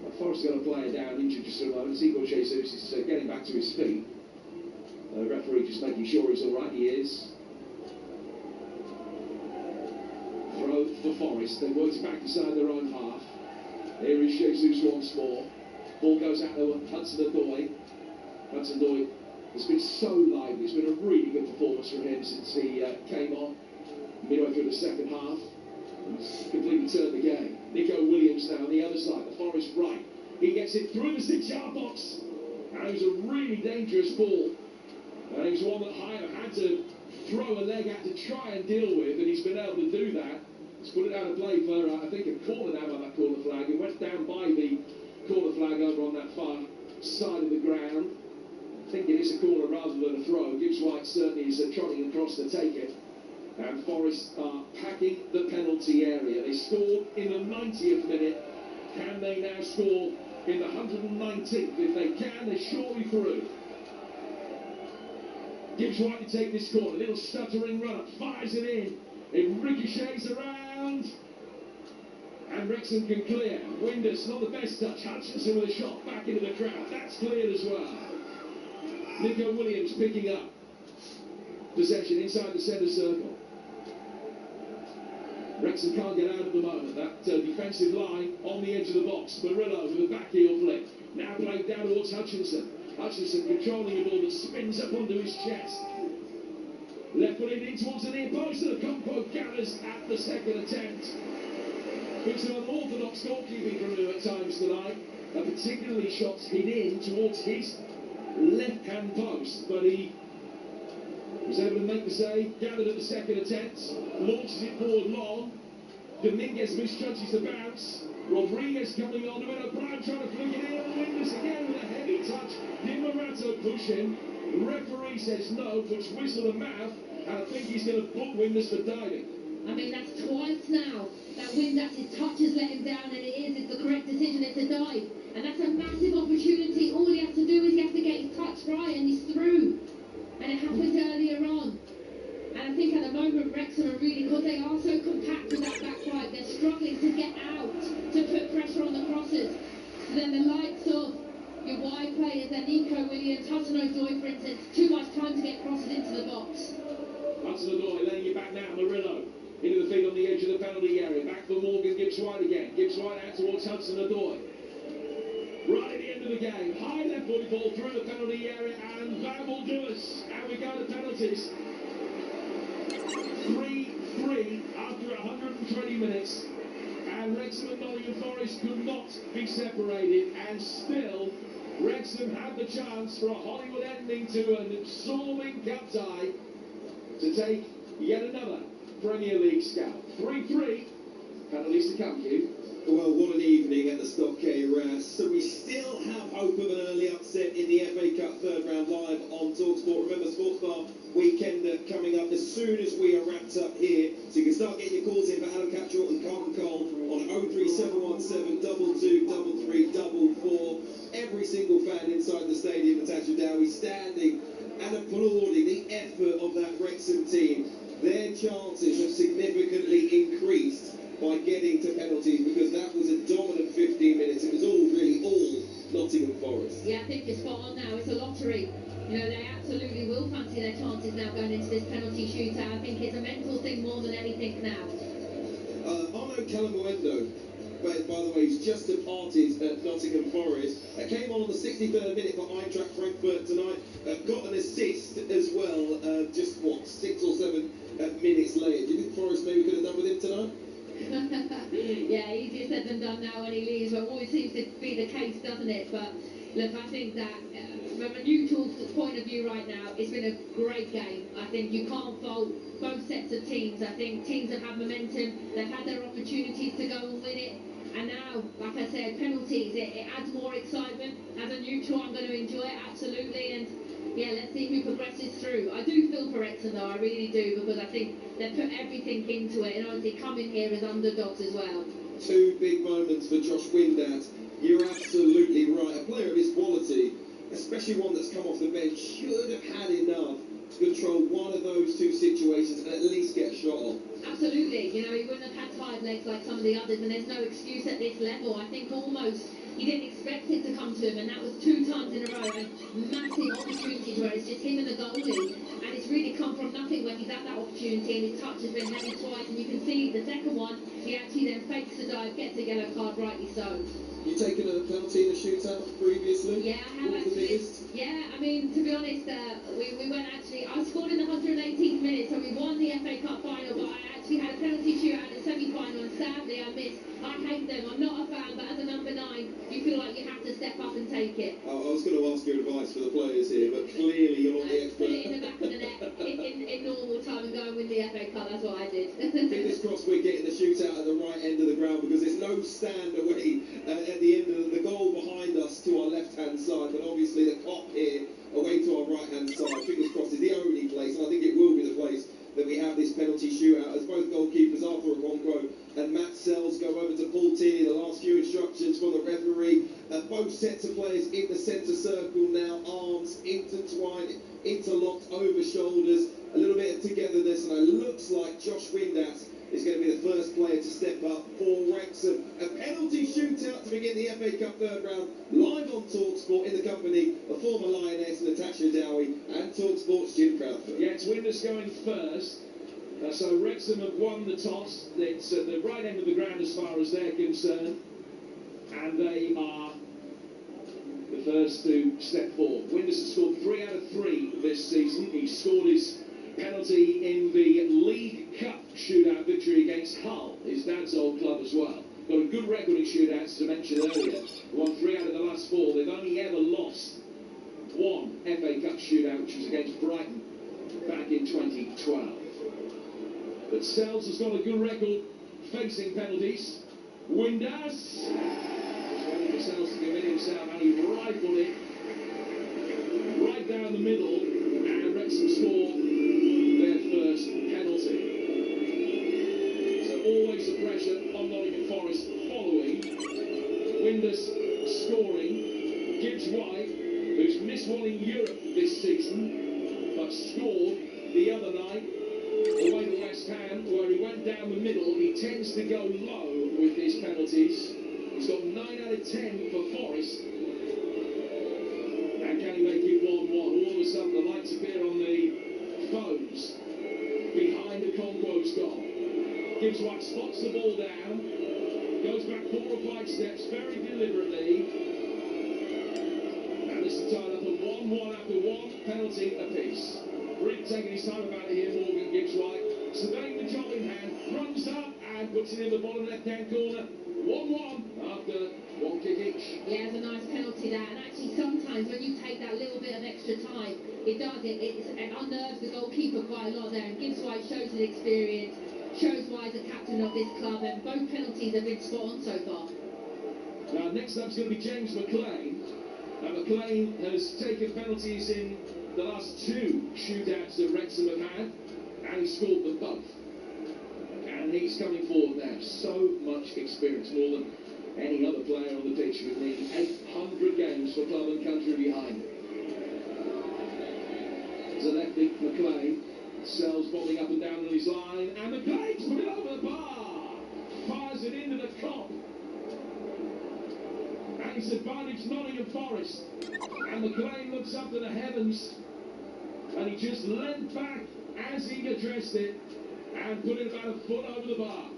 Well, Forrest's got a player down, injured just for a moment. Igor Jesus is getting back to his feet. The referee just making sure he's all right. He is. Throw for Forest. They work it back inside their own half. Here is Jesus once more. Ball goes out to Hudson-Odoi. Hudson-Odoi has been so lively. It's been a really good performance from him since he came on midway through the second half. He's completely turned the game. Nico Williams now on the other side, the Forest right. He gets it through the 6-yard box. And it was a really dangerous ball. And it was one that Hyder had to throw a leg at to try and deal with, and he's been able to do that. He's put it out of play for, I think, a corner now by that corner flag. It went down by the corner flag over on that far side of the ground. I think it is a corner rather than a throw. Gibbs-White certainly is trotting across to take it. And Forest are packing the penalty area. They scored in the 90th minute. Can they now score in the 119th? If they can, they're surely through. Gibbs-White to take this corner. Little stuttering run-up. Fires it in. It ricochets around. And Wrexham can clear. Windus, not the best touch. Hutchinson with a shot back into the crowd. That's cleared as well. Nico Williams picking up possession inside the centre circle. Wrexham can't get out at the moment. That defensive line on the edge of the box. Murillo with a back heel flick. Now played down towards Hutchinson. Hutchinson controlling a ball that spins up onto his chest. Left footed in towards the near post, and the combo gathers at the second attempt. It's an unorthodox goalkeeping from him at times tonight. Particularly shots hit in towards his left-hand post, but he was able to make the save, gathered at the second attempt, launches it forward long. Dominguez misjudges the bounce. Rodriguez coming on to it. O'Brien trying to flick it in. Windus again with a heavy touch. Di Morato pushing. Referee says no, puts whistle and mouth, and I think he's going to book Windus for diving. I mean, that's twice now that Windus' touch has let him down, and it's the correct decision, it's a dive. And that's a massive opportunity. All he has to do is he has to get his touch right, and he's through. And it happened earlier on. And I think at the moment, Wrexham are really, because they are so compact with that back five, they're struggling to get out, to put pressure on the crosses. So then the likes of your wide players, and Nico Williams, Hudson-Odoi, for instance, too much time to get crosses into the box. Hudson-Odoi laying it back now. Murillo into the feet on the edge of the penalty area. Back for Morgan Gibbs-White again. Gibbs-White out towards Hudson-Odoi. ball through the penalty area, and that will do us. And we go to penalties. 3-3 after 120 minutes. And Wrexham and Nottingham Forest could not be separated. And still, Wrexham had the chance for a Hollywood ending to an absorbing cup tie to take yet another Premier League scalp. 3-3. Penalties to come, Hugh. Well, what an evening at the Stockade Ras. So we still have hope of an early upset in the FA Cup third round live on talkSPORT. Remember, Sports Bar weekend coming up as soon as we are wrapped up here. So you can start getting your calls in for Adam Catchall and Carlton Cole on 03717 223344. Every single fan inside the stadium, Natasha Dowie, standing and applauding the effort of that Wrexham team. Their chances have significantly increased by getting to penalties, because that was a dominant 15 minutes. It was all Nottingham Forest. Yeah, I think you're spot on now. It's a lottery. You know, they absolutely will fancy their chances now going into this penalty shootout. I think it's a mental thing more than anything now. Arno Calamuendo, by the way, he's just departed at Nottingham Forest. Came on the 63rd minute for Eintracht Frankfurt tonight. Got an assist as well, just 6 or 7 minutes later. Do you think Forest maybe could have done with him tonight? Yeah, easier said than done now when he leaves, but always seems to be the case, doesn't it? But look, I think that from a neutral point of view right now, it's been a great game. I think you can't fault both sets of teams. I think teams have had momentum, they've had their opportunities to go and win it, and now, like I said, penalties, it adds more excitement. As a neutral, I'm going to enjoy it, absolutely, and yeah, let's see who progresses through. I do feel for Wrexham though, I really do, because I think they've put everything into it, and obviously coming here as underdogs as well. 2 big moments for Josh Windass. You're absolutely right. A player of his quality, especially one that's come off the bench, should have had enough to control one of those 2 situations and at least get a shot off. Absolutely. You know, he wouldn't have had tired legs like some of the others, and there's no excuse at this level. I think almost he didn't expect it to come to him, and that was 2 times in a row, and massive opportunities where it's just him and the goalie, and it's really come from nothing when he's had that opportunity, and his touch has been heavy twice, and you can see the second one, he actually then fakes the dive, gets a yellow card, rightly so. You taken a penalty in a shootout previously? Yeah, I have actually. Yeah, I mean, to be honest, we went actually, I scored in the 118th minute, so we won the FA Cup final, but I actually had a penalty shootout in the semi-final, and sadly I missed. I hate them, I'm not a fan, but as a number 9, you feel like you have to step up and take it. I was going to ask your advice for the players here, but clearly you're not the expert. Put it in the back of the net in normal time and go and win the FA Cup, that's what I did. Fingers crossed we're getting the shootout at the right end of the ground, because there's no stand away at the end of the goal behind us to our left-hand side, but obviously the cop here away to our right-hand side, fingers crossed, is the only place, and I think it will be the place that we have this penalty shootout, as both goalkeepers, Arthur Okonkwo and Matt Sells, go over to Paul Tierney. The last few instructions from the referee. Both sets of players in the centre circle now, arms intertwined, interlocked over shoulders, a little bit of togetherness, and it looks like Josh Windass is going to be the first player to step up for Wrexham. A penalty shootout to begin the FA Cup third round, live on talkSPORT in the company of former Lioness Natasha Dowie and talkSPORT's Jim Proudfoot. Yeah, it's Windass going first. So Wrexham have won the toss. It's at the right end of the ground as far as they're concerned. And they are the first to step forward. Windass has scored 3 out of 3 this season. He scored his penalty in the League Cup shootout victory against Hull, his dad's old club as well. Got a good record in shootouts, as I mentioned earlier. Won 3 out of the last 4. They've only ever lost 1 FA Cup shootout, which was against Brighton back in 2012. But Sells has got a good record facing penalties. Windass waiting for Sells to commit himself, and he rifled it right down the middle, and Wrexham score their first penalty. So always the pressure on Nottingham Forest following. Windass scoring. Gibbs White, who's missed one in Europe this season, but scored the other night away to West Ham, where he went down the middle. He tends to go low with his penalties. He's got 9 out of 10 for Forest. And can he make it 1-1? All of a sudden the lights appear on the phones behind the Okonkwo's goal. Gibbs White spots the ball down, goes back 4 or 5 steps very deliberately. And this is the time penalty apiece. Really taking his time about it here, Morgan Gibbs White. Surveying the job in hand, runs up and puts it in the bottom left-hand corner. 1-1 after one kick each. Yeah, it's a nice penalty that, and actually sometimes when you take that little bit of extra time, it unnerves the goalkeeper quite a lot there, and Gibbs White shows his experience, shows why he's a captain of this club, and both penalties have been spot on so far. Now next up's going to be James McLean. Now McLean has taken penalties in the last two shootouts that Wrexham have had, and he scored them both. And he's coming forward now. So much experience, more than any other player on the pitch, with nearly 800 games for club and country behind. Zalewski, McLean, Sells bobbing up and down on his line, and McLean's put it over the bar. Fires it into the Kop. And it's advantage Nottingham Forest. And McLean looks up to the heavens, and he just leant back as he addressed it and put it about a foot over the bar.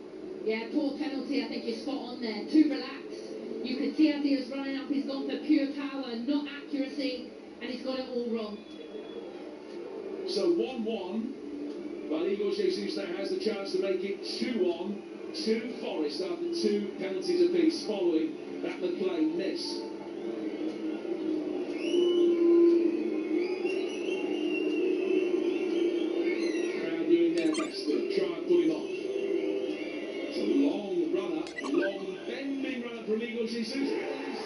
Yeah, poor penalty. I think you're spot on there. Too relaxed. You could see as he was running up, he's gone for pure power, not accuracy, and he's got it all wrong. So 1-1, but Igor Jesus now has the chance to make it 2-1 to Forest after two penalties apiece following that McLean miss. Crowd doing their best to try and put him off. It's a long run-up, long bending run-up from Igor Jesus, and it's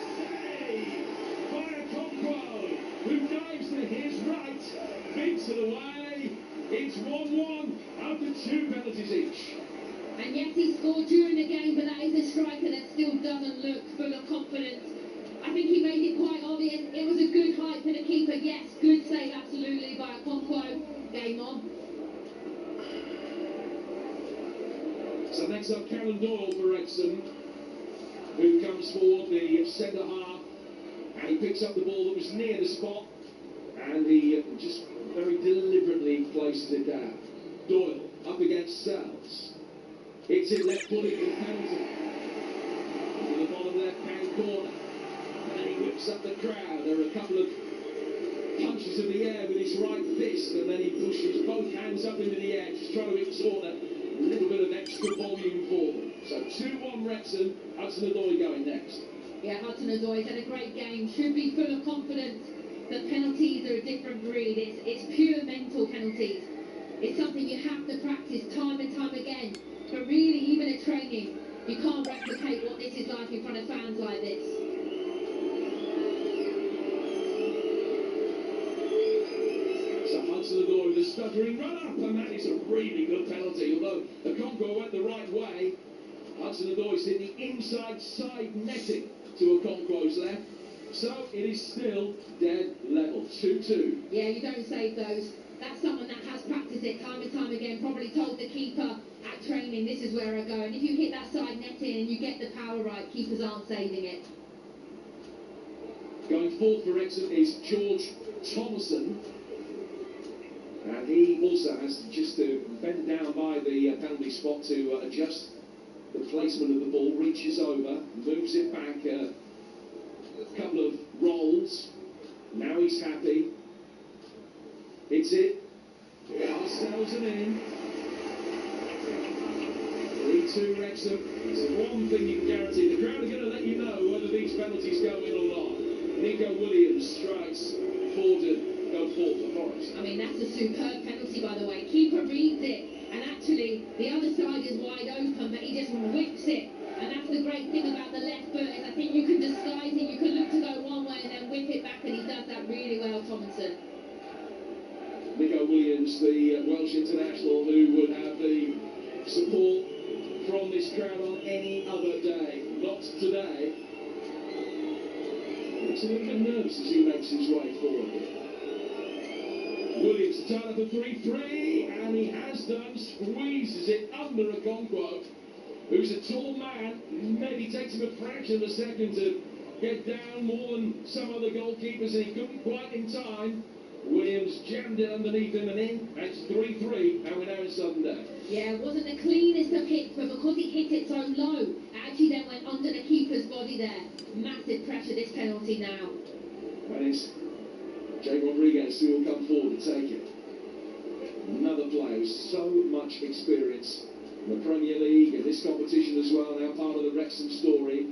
saved by a Conquo, who dives to his right, beats it away. It's 1-1 after two penalties each. And yes, he scored during the game, but that is a striker that still doesn't look full of confidence. I think he made it quite obvious. It was a good height for the keeper. Yes, good save, absolutely, by Conquo. Game on. So next up, Karen Doyle for Wrexham, who comes forward, the centre half, and he picks up the ball that was near the spot, and he just very deliberately places it down. Doyle up against Sells. Hits it left-footed for penalty. To the bottom left-hand corner. And then he whips up the crowd. There are a couple of punches in the air with his right fist, and then he pushes both hands up into the air, just trying to extort a little bit of extra volume forward. So 2-1 Wrexham. Hudson-Odoi going next. Yeah, Hudson-Odoi's had a great game. Should be full of confidence. The penalties are a different breed. It's pure mental penalties. It's something you have to practice time and time again. But really, even at training, you can't replicate what this is like in front of fans like this. So Hudson-Odoi with a stuttering run-up, and that is a really good penalty. Although the Conquo went the right way, Hudson-Odoi's hit the inside side netting to a Conquo's left. So it is still dead level, 2-2. Yeah, you don't save those. That's someone that has practiced it time and time again, probably told the keeper at training, this is where I go. And if you hit that side netting and you get the power right, keepers aren't saving it. Going forward for Wrexham is George Thomason. And he also has just to bend down by the penalty spot to adjust the placement of the ball, reaches over, moves it back a couple of rolls. Now he's happy. Hits it. Sells it in. 3-2 Wrexham. It's one thing you can guarantee. The crowd are going to let you know whether these penalties go in or not. Nico Williams strikes forward to go forward for Forest. I mean, that's a superb penalty, by the way. Keeper reads it, and actually the other side is wide open, but he just whips it. And that's the great thing about the left foot, is I think you can disguise it, you can look to go one way and then whip it back, and he does that really well, Thompson. Nico Williams, the Welsh international, who would have the support from this crowd on any other day. Not today. Looks a little bit nervous as he makes his way forward here. Williams to tie up a 3-3, and he has done, squeezes it under a Conquo, who's a tall man. Maybe takes him a fraction of a second to get down more than some other goalkeepers, and he couldn't quite in time. Williams jammed it underneath him and in. That's 3-3, and we're now in sudden death. Yeah, it wasn't the cleanest of hits, but because he hit it so low, it actually then went under the keeper's body there. Massive pressure, this penalty now. And it's Jay Rodriguez who will come forward and take it. Another player with so much experience in the Premier League and this competition as well, now part of the Wrexham story.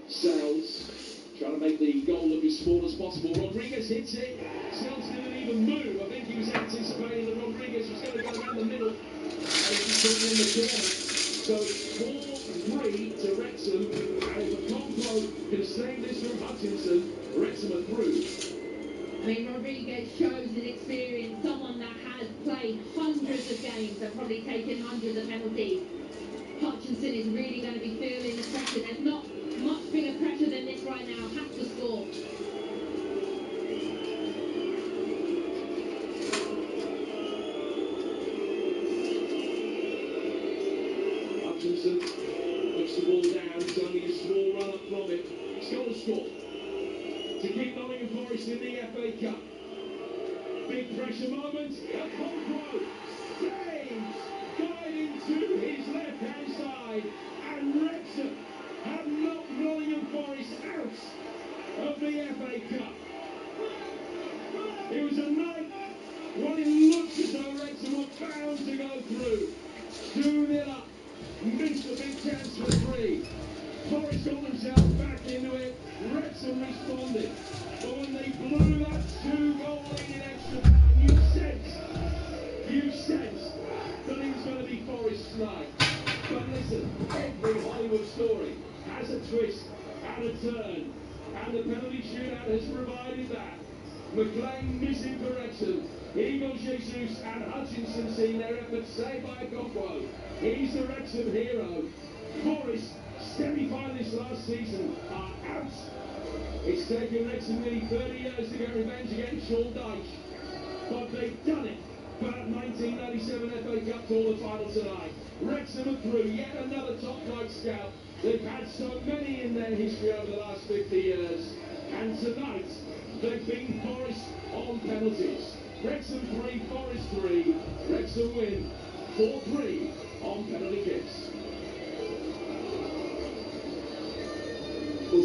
Sells, trying to make the goal look as small as possible. Rodriguez hits it. Sells didn't even move. I think he was anticipating that Rodriguez was going to go around the middle. And he's put it in the corner. So it's 4-3 to Wrexham. And if a Compo can save this from Hutchinson, Wrexham are through. I mean, Rodriguez shows an experience, someone that has played hundreds of games and probably taken hundreds of penalties. Hutchinson is really going to be feeling the pressure. There's not much bigger pressure than this right now. Has to score. Hutchinson puts the ball down. It's only a small run up from it. He's got to score to keep Nottingham Forest in the FA Cup. Big pressure moment. A Compo saves, guiding to his left-hand side, and Wrexham have knocked Nottingham Forest out of the FA Cup. It was a night when it looked as though Wrexham were bound to go through. 2-0 up. Missed a big chance for 3. Forest got themselves back into it. Wrexham responded. But when they blew that 2-goal lead in extra time, you sensed that it was going to be Forest's night. But listen, every Hollywood story has a twist and a turn. And the penalty shootout has provided that. McLean missing for Wrexham. Eagle Jesus and Hutchinson seeing their efforts saved by a Compo. He's the Wrexham hero. Forest, semi-finalists last season, are out. It's taken Wrexham nearly 30 years to get revenge against Sean Dyche. But they've done it for that 1997 FA Cup Tour final tonight. Wrexham are through, yet another top-flight scout. They've had so many in their history over the last 50 years. And tonight, they've beaten Forest on penalties. Wrexham 3, Forest 3. Wrexham win 4-3 on penalty kicks.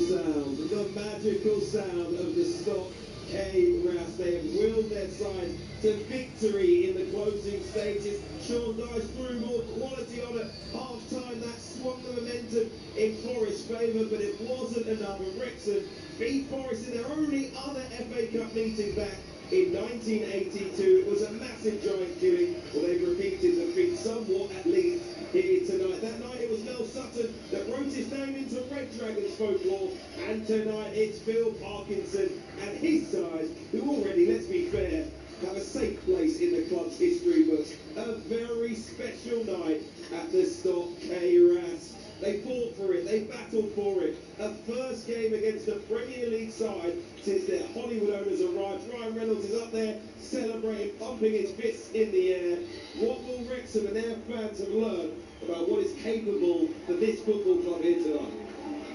Sound, the magical sound of the Stock K-Ras. They have willed their side to victory in the closing stages. Sean Dyche threw more quality on at half-time. That swung the momentum in Forest's favour, but it wasn't enough. And Wrexham beat Forest in their only other FA Cup meeting back in 1982. It was a massive giant killing. Well, they've repeated the feat somewhat at least here tonight. That night it was Mel Sutton that wrote his name into Red Dragons folklore, and tonight it's Phil Parkinson and his side, who already, let's be fair, have a safe place in the club's history books. A very special night at the Stock K-Ras. They fought for it, they battled for it. A first game against a Premier League side since their Hollywood owners arrived. Ryan Reynolds is up there celebrating, pumping his fists in the air. What will Wrexham and their fans have learned about what is capable for this football club here tonight?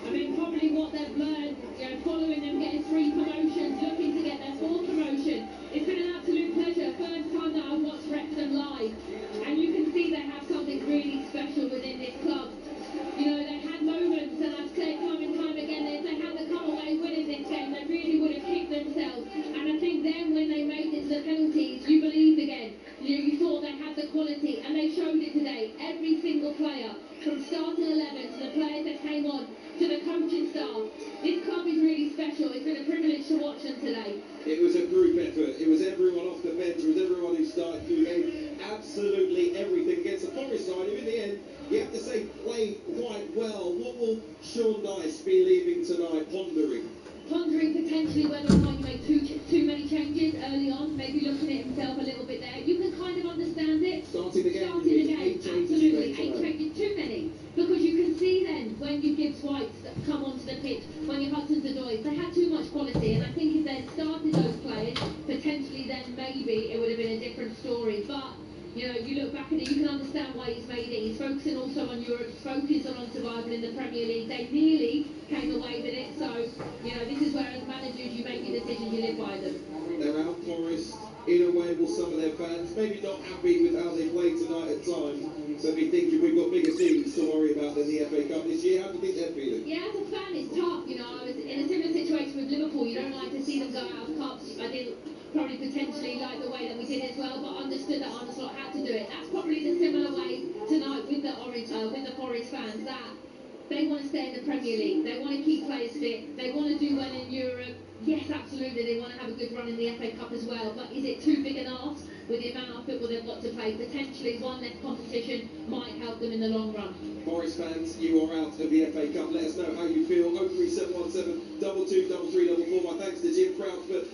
I mean, probably what they've learned, following them getting 3 promotions, looking to get their 4th promotion. It's been an absolute pleasure. First time that I've watched Wrexham live, and you can see they have something really special within this club. You know, they had moments, and I've said time and time again, that if they hadn't come away winning this game, they really would have kicked themselves. And I think then when they made it to the penalties, you believed again. You thought they had the quality, and they showed it today. Every single player, from starting 11 to the players that came on, to the coaching staff. This club is really special. It's been a privilege to watch them today. It was a group effort. It was everyone off the bench. It was everyone who started through the game. Absolutely everything against the Forest side, who in the end, you have to say, played quite well. What will Sean Dyche be leaving tonight pondering? Pondering potentially whether or not you made too many changes early on, maybe looking at himself a little bit there. You can kind of understand it. Starting the game, absolutely. 8 changes, too many. Because you can see then, when you Gibbs Whites come onto the pitch, when you Hudson's Adoys, they had too much quality. And I think if they'd started those players, potentially then maybe it would have been a different story. But you know, you look back at it, you can understand why he's made it. He's focusing also on Europe, focusing on survival in the Premier League. They nearly came away with it. So, you know, this is where as managers you make your decisions, you live by them. They're out Forest. In a way, will some of their fans maybe not happy with how they played tonight at times, so be thinking we've got bigger teams to worry about than the FA Cup this year. How do you think they're feeling? Yeah, as a fan, it's tough. You know, I was in a similar situation with Liverpool. You don't like to see them go out really liked the way that we did it as well, but understood that Arne Slot had to do it. That's probably the similar way tonight with the Forest fans, that they want to stay in the Premier League. They want to keep players fit. They want to do well in Europe. Yes, absolutely, they want to have a good run in the FA Cup as well, but is it too big an ask with the amount of football they've got to play? Potentially one less competition might help them in the long run. Forest fans, you are out of the FA Cup. Let us know how you feel. 03717 223344. My thanks to Jim Proudfoot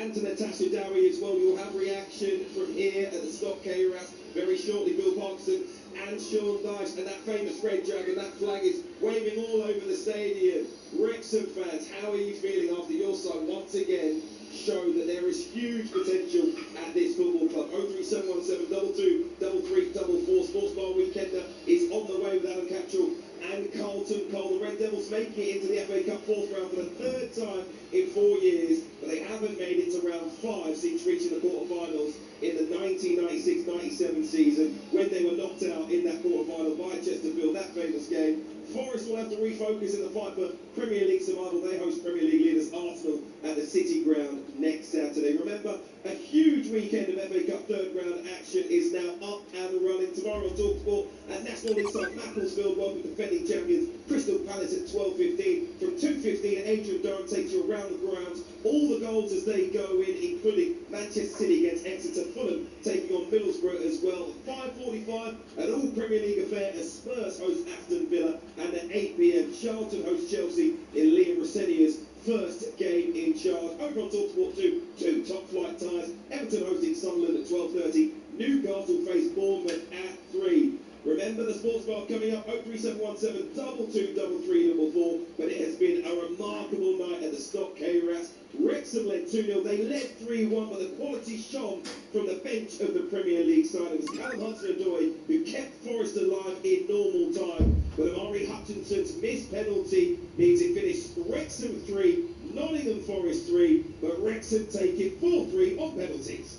and to Natasha Dowie as well. You'll have reaction from here at the Stock KRAS very shortly. Bill Parkinson and Sean Dyche, and that famous red dragon, that flag is waving all over the stadium. Wrexham fans, how are you feeling after your side once again show that there is huge potential at this football club? 03717 223344. Sports Bar Weekender is on the way with Alan Catchell and Carlton Cole. The Red Devils make it into the FA Cup fourth round for the third time in 4 years, but they haven't made it to round 5 since reaching the quarterfinals in the 1996-97 season, when they were knocked out in that quarterfinal by Chesterfield, that famous game. Forest will have to refocus in the fight for Premier League survival. They host Premier League leaders Arsenal at the City Ground next Saturday. Remember, a huge weekend of FA Cup third round action is now up and running. Tomorrow on talkSPORT at National League side Macclesfield welcome defending champions Crystal Palace at 12:15. From 2:15, Adrian Durham takes you around the grounds. All the goals as they go in, including Manchester City against Exeter, Fulham taking on Middlesbrough as well. 5:45, an all Premier League affair as Spurs host Aston Villa, and at 8 p.m, Charlton hosts Chelsea in Liam Rossinia's first game in charge. Over on talkSPORT 2, two top flight ties. Everton hosting Sunderland at 12:30. Newcastle face Bournemouth at 3. Remember the sports bar coming up, 03717 223344. But it has been a remarkable night at the Stock KRAS. Wrexham led 2-0. They led 3-1, but the quality shone from the bench of the Premier League side. It was Callum Hudson-Odoi who kept Forest alive in normal time. But Amari Hutchinson's missed penalty means it finished Wrexham 3, Nottingham Forest 3, but Wrexham take it 4-3 on penalties.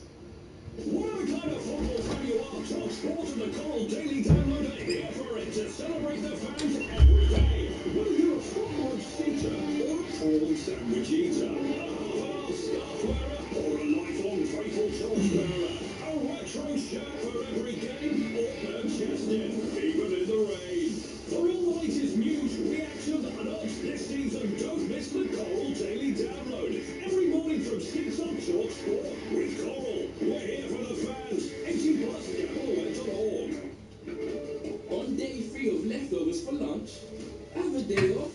Whatever kind of football fan you are, talkSPORT and the Coral Daily Download are here for it to celebrate the fans every day. Whether you're a football seeker or a prawn sandwich eater, a half-hour scarf wearer or a lifelong faithful torch bearer, a retro shirt for every game or bare-chested, even in the rain. For all the latest news, reaction, and odds this season, don't miss the Coral Daily Download. Every morning from 6 on talkSPORT with Coral. We're here for the fans. 18 plus, gambleway.org. On day 3 of leftovers for lunch, have a day off.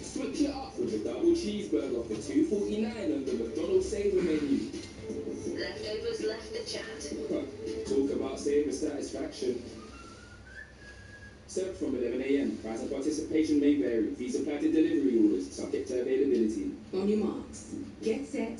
Switch it up with a double cheeseburger for $2.49 on the McDonald's Saver menu. Leftovers left the chat. Talk about saver satisfaction. Served from 11 a.m. Price and participation may vary. Fees apply to delivery orders, subject to availability. On your marks, get set,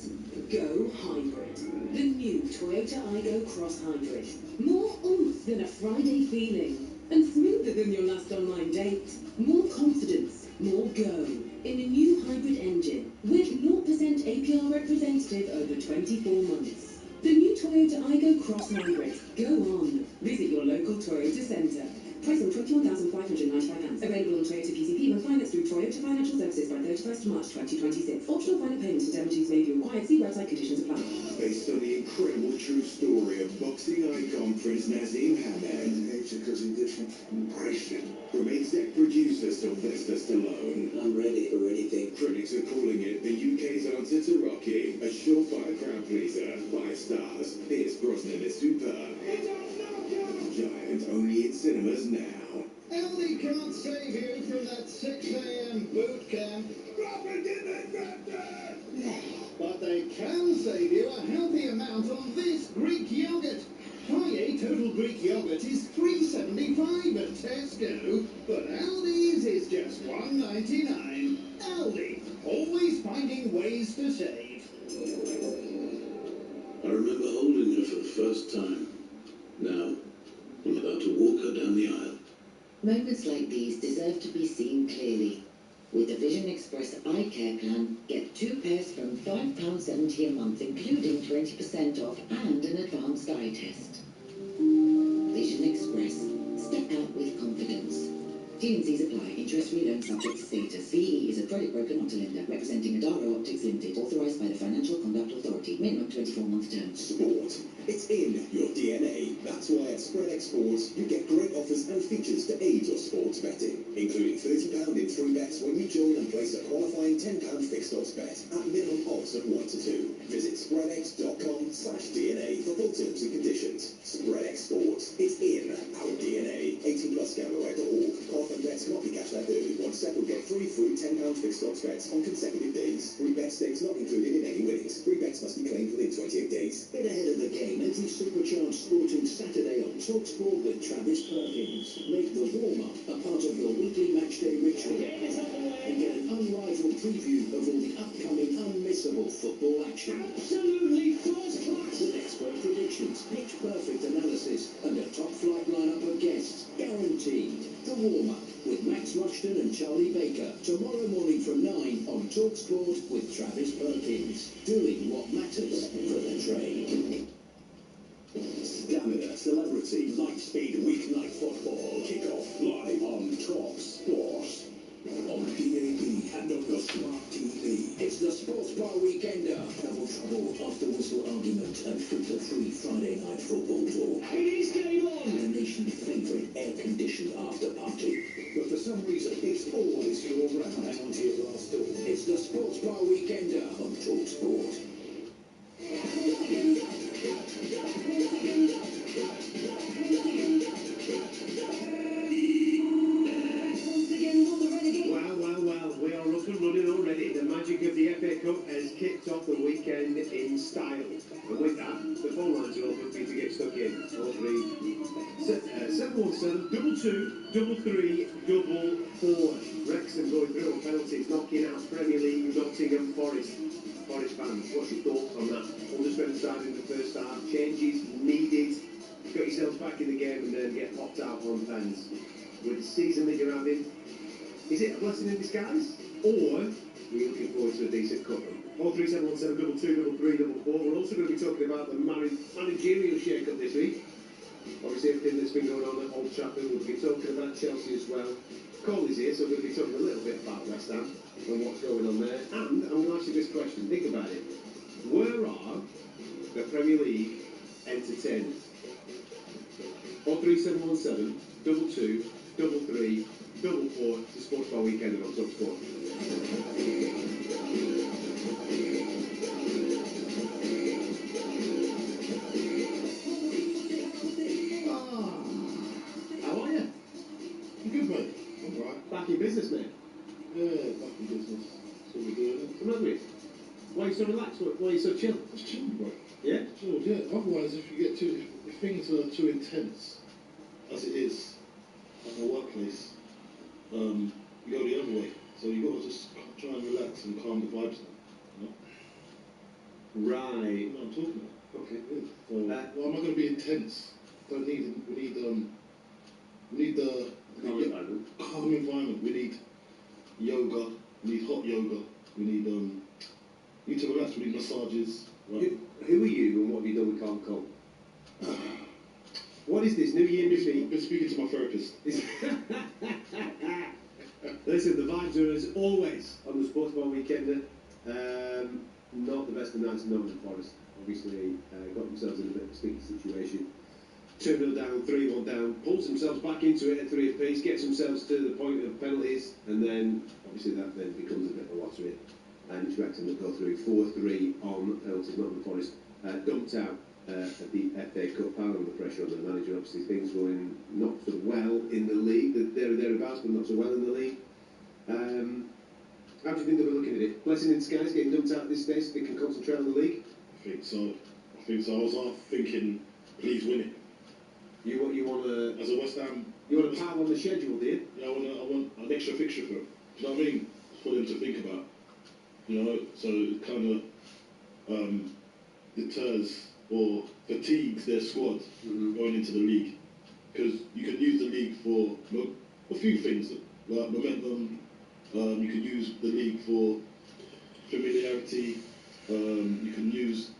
go hybrid. The new Toyota Aygo Cross Hybrid. More oomph than a Friday feeling, and smoother than your last online date. More confidence, more go. In a new hybrid engine with 0% APR representative over 24 months. The new Toyota Aygo Cross Hybrid. Go on. Visit your local Toyota centre. Price on £21,595. Available on Toyota PCP when financed through Toyota Financial Services by 31st March 2026. Optional final payments and damages may be required. See website conditions apply. Based on the incredible true story of boxing icon Prince Nazim Hamed. Nature because he different. Brilliant. From exec producer Sylvester Stallone. I'm ready for anything. Critics are calling it the UK's answer to Rocky. A surefire crowd pleaser. 5 stars. Pierce Brosnan is superb. Giant only in cinemas now. Aldi can't save you from that 6 a.m. boot camp. But they can save you a healthy amount on this Greek yogurt. High Total Greek yogurt is $3.75 at Tesco, but Aldi's is just $1.99. Aldi, always finding ways to save. I remember holding her for the first time. Now, I'm about to walk her down the aisle. Moments like these deserve to be seen clearly. With the Vision Express Eye Care Plan, get 2 pairs from £5.70 a month, including 20% off and an advanced eye test. Vision Express. Step out with confidence. T&Cs apply. Interest-free loan subject to status. VE is a credit broker, not a lender, representing Adaro Optics Limited, authorised by the Financial Conduct Authority. Minimum 24-month term. Sport. It's in your DNA. That's why at talkSPORT you get great offers and features to aid your sports betting, including £30 in free bets when you join and place a qualifying £10 fixed odds bet at minimum odds of 1 to 2. Visit spreadex.com/DNA for full terms and conditions. Spreadex Sport. It's in our DNA. 18 plus gambleware.org. Qualifying bets cannot be cashed out early. Once settled, get free £10 fixed odds bets on consecutive days. Free bet stakes not included in any winnings. Free bets must be claimed within 28 days. Get ahead of the game every supercharged sporting Saturday on talkSPORT with Travis Perkins. Make the warm-up a part of your weekly matchday ritual. And get an unrivaled preview of all the upcoming unmissable football action. Absolutely first class. With expert predictions, pitch-perfect analysis, and a top-flight lineup of guests. Guaranteed. The warm-up with Max Rushton and Charlie Baker. Tomorrow morning from 9 on talkSPORT with Travis Perkins. Doing what matters for the trade. Stamina, celebrity, Lightspeed weeknight football. Kick-off live on talkSPORT. On DAB and on your smart TV. It's the Sports Bar Weekender. Double trouble, after whistle argument, and filter-free Friday night football talk. It is game on. The nation's favourite air-conditioned after-party. But for some reason, it's always your round. Hang on to your last door. It's the Sports Bar Weekender on talkSPORT. Well, we are up and running already. The magic of the FA Cup has kicked off the weekend in style. And with that, the phone lines are open for you to get stuck in. 717 22 33 4. Wrexham going through on penalties, knocking out Premier League Nottingham Forest. Forest fans, what's your thoughts on that? Underspent side in the first half, changes needed. Got yourselves back in the game and then get popped out on pens. With the season that you're having, is it a blessing in disguise? Or are you looking forward to a decent cup? 03717 22 33 4. We're also going to be talking about the managerial shake-up this week. Obviously, everything that's been going on at Old Trafford. We'll be talking about Chelsea as well. Cole is here, so we're going to be talking a little bit about West Ham and what's going on there. And I'm going to ask you this question. Think about it. Where are the Premier League entertainers? 03717 22 33 4. It's the Sports Bar Weekend on talkSPORT. How are you? I'm good, mate. I'm alright. Back in business, mate? Yeah, back in business. That's what we're doing. Come on, mate. Why are you so relaxed? Why are you so chill? It's chill, bro. Yeah? Chill, yeah. Otherwise, if things are too intense, as it is at my workplace, you go the other way. So you got to just try and relax and calm the vibes down. You know? Right. You know what I'm talking about? Okay. Yeah. So, well, I'm not going to be intense. We need the Calm environment. calm environment. We need yoga. We need hot yoga. We need to relax. We need massages. Right. Who are you and what have you done with Calm Cole? What is this? New Year, new me? I've been speaking to my therapist. Listen, the vibes are as always on the Sports Bar Weekender. Not the best of nights in Nottingham Forest. Obviously, got themselves in a bit of a sticky situation. 2-0 down, 3-1 down, pulls themselves back into it at 3 apiece, gets themselves to the point of penalties, and then obviously that then becomes a bit of a lottery. And it's Wrexham that go through 4-3 on penalties. Nottingham Forest dumped out at the FA Cup, piling the pressure on the manager. Obviously, things going not so well in the league. They're thereabouts, but not so well in the league. How do you think they were looking at it? Blessing in disguise, getting dumped out at this stage so they can concentrate on the league? I think so. I was half thinking, please win it. You want to, as a West Ham, you want to pile on the schedule, do you? Yeah, I want an extra fixture for them. Do you know what I mean? For them to think about. You know, so it kind of deters or fatigues their squad going into the league, because you can use the league for a few things like momentum. You can use the league for familiarity. You can use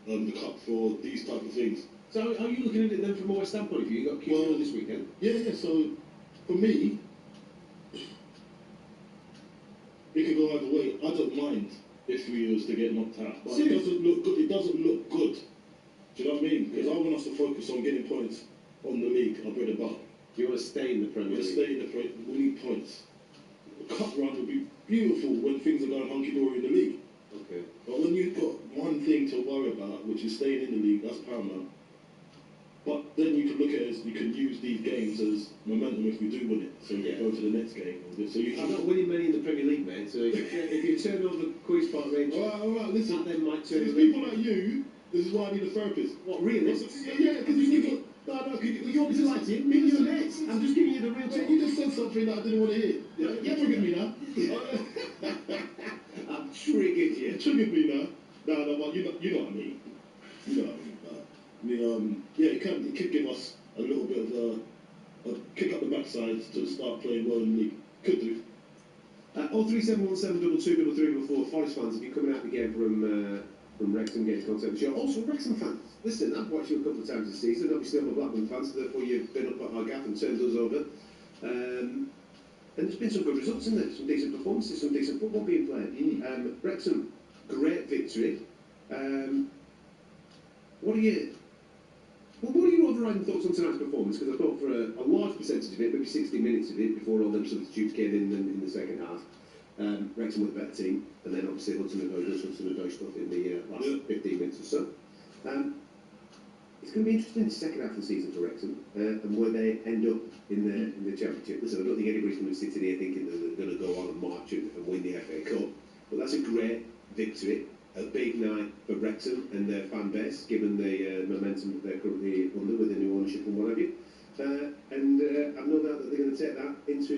the cup for these type of things. So are you looking at it then from a West Ham point of view? You got QPR this weekend? Yeah. So for me, it could go either way. I don't mind if we was to get knocked out, but it Seriously? doesn't look good. It doesn't look good. Do you know what I mean? Because I want us to focus on getting points on the league, our bread and butter. You want to stay in the We Premier want to League? stay in the Premier. We need points. The cup run would be beautiful when things are going hunky dory in the league. Okay. But when you've got one thing to worry about, which is staying in the league, that's paramount. But then you can look at it as you can use these games as momentum if we do win it. So you can go to the next game. So you I'm can. not winning many in the Premier League, mate. So if you turn over Queen's Park Rangers, All right, listen. that then might turn. There's people like you. This is why I need a therapist. What, realists? Yeah, because you need to. No, You're delighted. Me and your mates. I'm just giving you the real talk. You just said something that I didn't want to hear. You're triggering me now. I've triggered you. You triggered me now. No, but you know what I mean. You know what I mean. Yeah, it could give us a little bit of a kick up the backside to start playing well in the league. Could do. 03717223344. Forest fans, if you're coming out the game from Wrexham, get in contact with the show. Also, Wrexham fans, listen, I've watched you a couple of times this season. Obviously, I'm a Blackburn fan, so therefore you've been up at our gap and turned us over. And there's been some good results in there, some decent performances, some decent football being played. Wrexham, great victory. What are your overriding thoughts on tonight's performance? Because I thought for a large percentage of it, maybe 60 minutes of it, before all them substitutes came in the second half, Wrexham were the better team, and then obviously Hudson and Odoi stuff in the last 15 minutes or so. It's going to be interesting the second half of the season for Wrexham, and where they end up in the Championship. Listen, I don't think anybody's going to sit in here thinking that they're going to go on and march and win the FA Cup, but that's a great victory. A big night for Wrexham and their fan base, given the momentum that they're currently under with the new ownership and what have you. And I've no doubt that they're going to take that into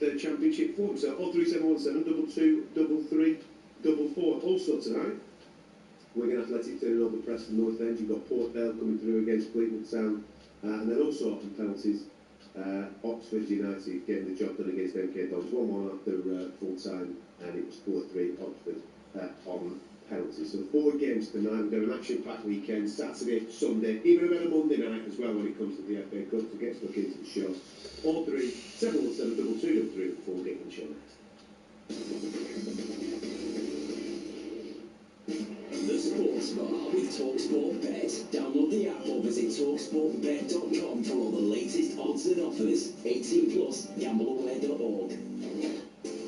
the Championship form. So 03717 223344. Also tonight, Wigan Athletic turning over Preston North End. You've got Port Vale coming through against Fleetwood Town, and then also on penalties, Oxford United getting the job done against MK Dons. 1-1 after full time, and it was 4-3 Oxford on penalties. So 4 games tonight. We've got an action-packed weekend, Saturday, Sunday, even a better Monday night as well when it comes to the FA Cup. So get stuck into the show. 03717 223344. Get in the show next. The Sports Bar with talkSPORT Bet. Download the app or visit talksportbet.com for all the latest odds and offers. 18 plus, gambleaware.org.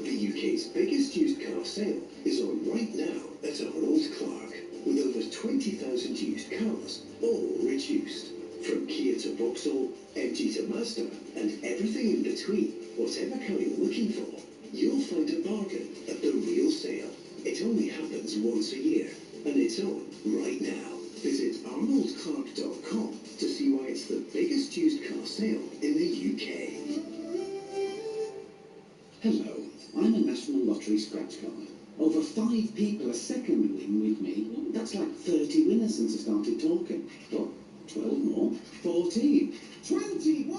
The UK's biggest used car sale is on right now at Arnold Clark, with over 20,000 used cars, all reduced. From Kia to Vauxhall, MG to Mazda, and everything in between. Whatever car you're looking for, you'll find a bargain at the real sale. It only happens once a year, and it's on right now. Visit arnoldclark.com to see why it's the biggest used car sale in the UK. Hello, I'm a National Lottery scratch card. Over 5 people a second win with me. That's like 30 winners since I started talking. What? 12 more? 14? 21!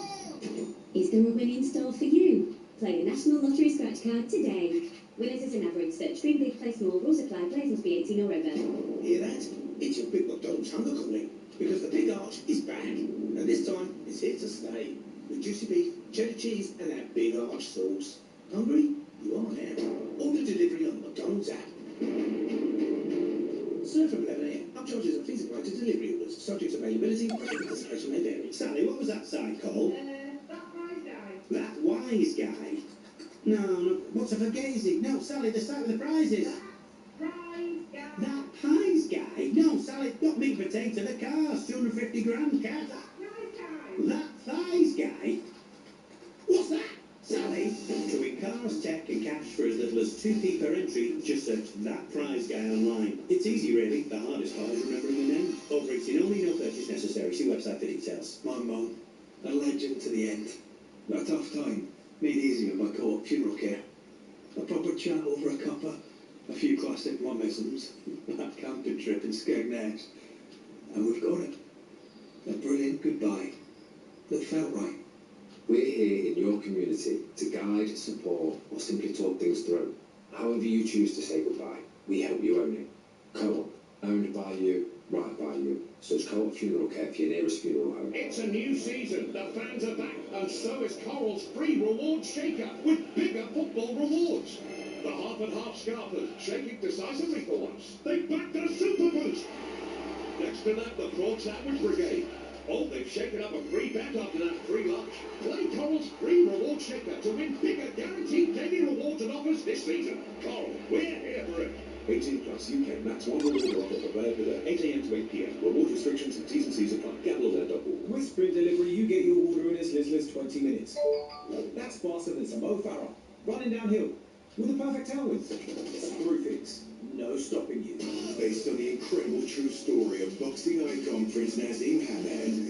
Is there a win in store for you? Play a National Lottery scratch card today. Winners at an average search. Dream big, play small. Rules apply. Players must be 18 or over. Hear that? It's your Big McDonald's hunger calling, because the Big Arch is back, and this time it's here to stay. With juicy beef, cheddar cheese, and that Big Arch sauce. Hungry? You are now. Order delivery on the McDonald's app. Serve from 11 a.m. Upcharges and fees apply to delivery orders. Subject to availability, price and participation may vary. Sally, what was that side call? That wise guy. That wise guy. No, what's a fugazi? No, Sally, the side with the prizes. Prize guy. That pies guy? No, Sally, not meat potato, the cars, 250 grand cash. Prize guy. That thighs guy? What's that? Sally, to win cars, tech and cash for as little as 2p per entry, just search That Prize Guy online. It's easy really, the hardest part is remembering the name. Over 18 only, no purchase necessary. See website for details. My mum, a legend to the end. But a tough time, made easier by Co-op Funeral Care. A proper chat over a cuppa, a few classic mummisms, that camping trip in Skegness, and we've got it. A brilliant goodbye that felt right. We're here in your community to guide, support, or simply talk things through. However you choose to say goodbye, we help you own it. Co-op, owned by you, right by you. Search Co-op Funeral Care for your nearest funeral home. It's a new season. The fans are back, and so is Coral's free rewards shaker with bigger football rewards. The half and half scarfers, shaking decisively for once. They backed a super boost. Next to that, the prawn sandwich brigade. Oh, they've shaken up a free bet after that free lunch. Play Coral's free reward shaker to win bigger guaranteed daily rewards and offers this season. Coral, we're here for it. 18 plus UK max one reward offer for today. 8 a.m. to 8 p.m. Reward restrictions and T's and C's apply. GambleAware.org. With Sprint Delivery, you get your order in as little as 20 minutes. That's faster than some Mo Farah running downhill with a perfect tailwind. Screwfix, no stopping you. Based on the incredible true story of boxing icon Prince Nazim Hamed.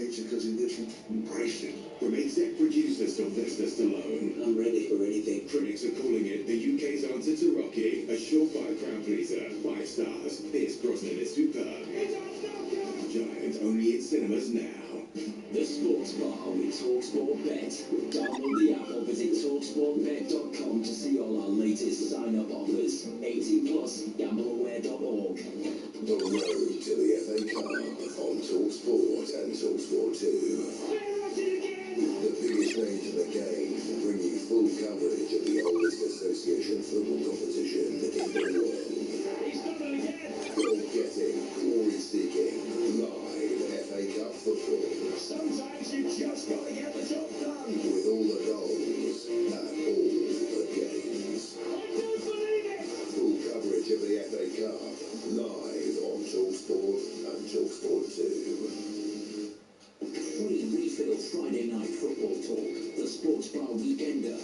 Embrace it. From exec producer Sylvester Stallone. I'm ready for anything. Critics are calling it the UK's answer to Rocky. A surefire crowd pleaser. 5 stars. Pierce Brosnan is superb. Giant only in cinemas now. The Sports Bar with talkSPORT Bet. Download the app or visit talksportbet.com to see all our latest sign-up offers. 18 plus, gambleaware.org. The road to the FA Cup on talkSPORT and talkSPORT 2. The biggest names in the game bring you full coverage of the oldest association football competition in the world. He's done it again. Goal-getting, glory-seeking, live FA Cup football. Sometimes you just got to get the job done. With all the goals and all the games. I don't believe it. Full coverage of the FA Cup live on talkSPORT and talkSPORT 2. Free refill Friday night football talk. The Sports Bar Weekender.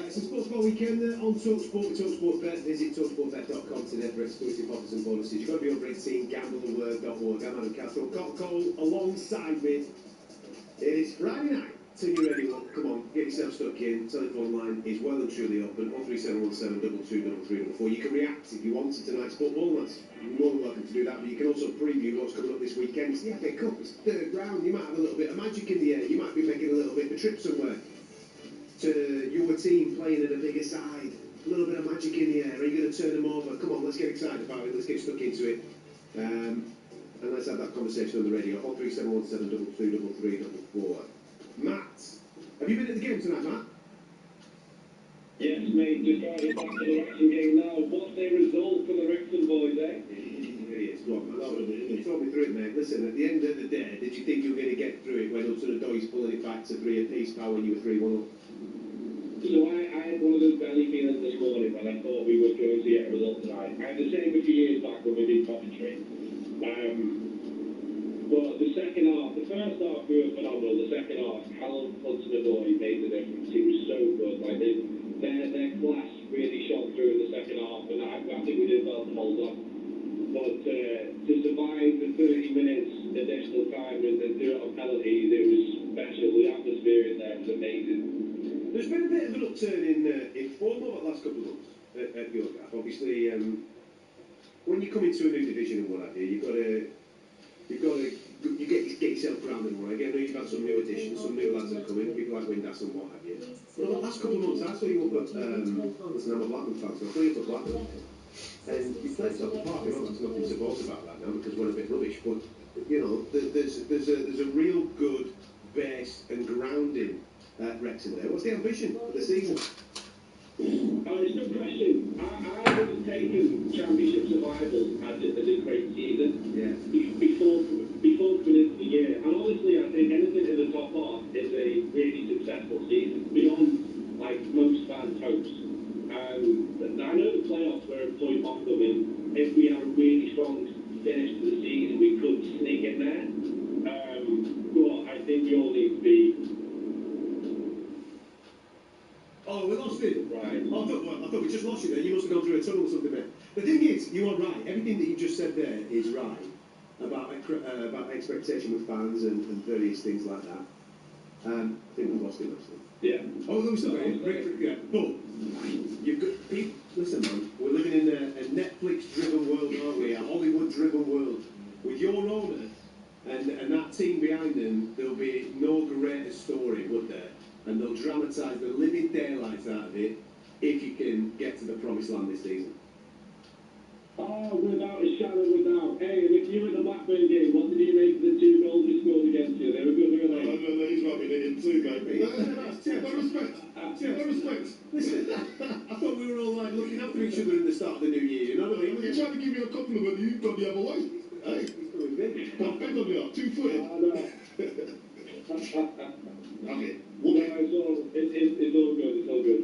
It's a Sports Bar Weekend on talkSPORT with talkSPORT Bet. Visit talksportbet.com today for exclusive offers and bonuses. You've got to be over 18, gambleaware.org. I'm Adam Castro. Got Cole alongside me. It is Friday night. So you're ready, look, come on, get yourself stuck in. Telephone line is well and truly open. 03717 223344. You can react if you want to tonight's football. That's you're more than welcome to do that. But you can also preview what's coming up this weekend. It's the FA Cup. It's third round. You might have a little bit of magic in the air. You might be making a little bit of a trip somewhere to your team playing at a bigger side. A little bit of magic in the air. Are you going to turn them over? Come on, let's get excited about it. Let's get stuck into it. And let's have that conversation on the radio. 03717 223344. Matt, have you been at the game tonight, Matt? Yes, mate, just driving back to the Wrexham game now. What a result for the Wrexham boys, eh? It is. Go on, Matt. Talk me through it, mate. Listen, at the end of the day, did you think you were going to get through it when Hudson-Odoi's pulling it back to 3 apiece power when you were 3-1 up? So I had one of those belly feelings this morning when I thought we were going to get a result tonight. I had the same a few years back when we did Coventry. But the second half, the first half we were phenomenal. The second half, Callum Hudson-Odoi made the difference. He was so good. Like their class really shone through in the second half, and I think we did well to hold on. But to survive the 30 minutes additional time and then do it on penalties, it was special. The atmosphere in there was amazing. There's been a bit of an upturn in form over the last couple of months at your gap. Obviously, when you come into a new division and what have you, you've got to get yourself grounded right. Again, I know you've had some new additions, some new lads have come in, people like Windass and what have you. But over the last couple of months, I saw you up at, listen, I'm a Blackburn fan, so I saw you up at Blackburn. And you played top of the park, you know, there's nothing to boast about that now because we're a bit rubbish, but, you know, there's a real good base and grounding at Wrexham there. What's the ambition for the season? It's no question. I would have taken Championship survival as a great season before coming into the year. And honestly, I think anything in the top half is a really successful season, beyond like most fans' hopes. I know the playoffs were a point off them, and if we had a really strong finish to the season, we could sneak in there. But I think we all need to be. Oh, we lost him. Right. Oh, I thought we just lost you there. You must have gone through a tunnel or something there. The thing is, you are right. Everything that you just said there is right about expectation with fans and various things like that. I think we've lost him actually. Yeah. Oh, no, we still got him. Yeah. But you've got people. Listen, man. We're living in a Netflix-driven world, aren't we? A Hollywood-driven world. With your owner and that team behind them, there'll be no greater story, would there? And they'll dramatise the living daylights out of it if you can get to the promised land this season. Oh, without a shadow of a doubt. Hey, and if you were in the Blackburn game, what did you make of the 2 goals we scored against you? They were good, weren't they? No, he's rubbing it in too, mate. No respect. No respect. Listen, I thought we were all like looking after each other in the start of the new year, you know what I mean? You're trying to give me a compliment, you've gone the other way. Hey, I'm big on you, 2-footed. Okay. No, it's all good, it's all good.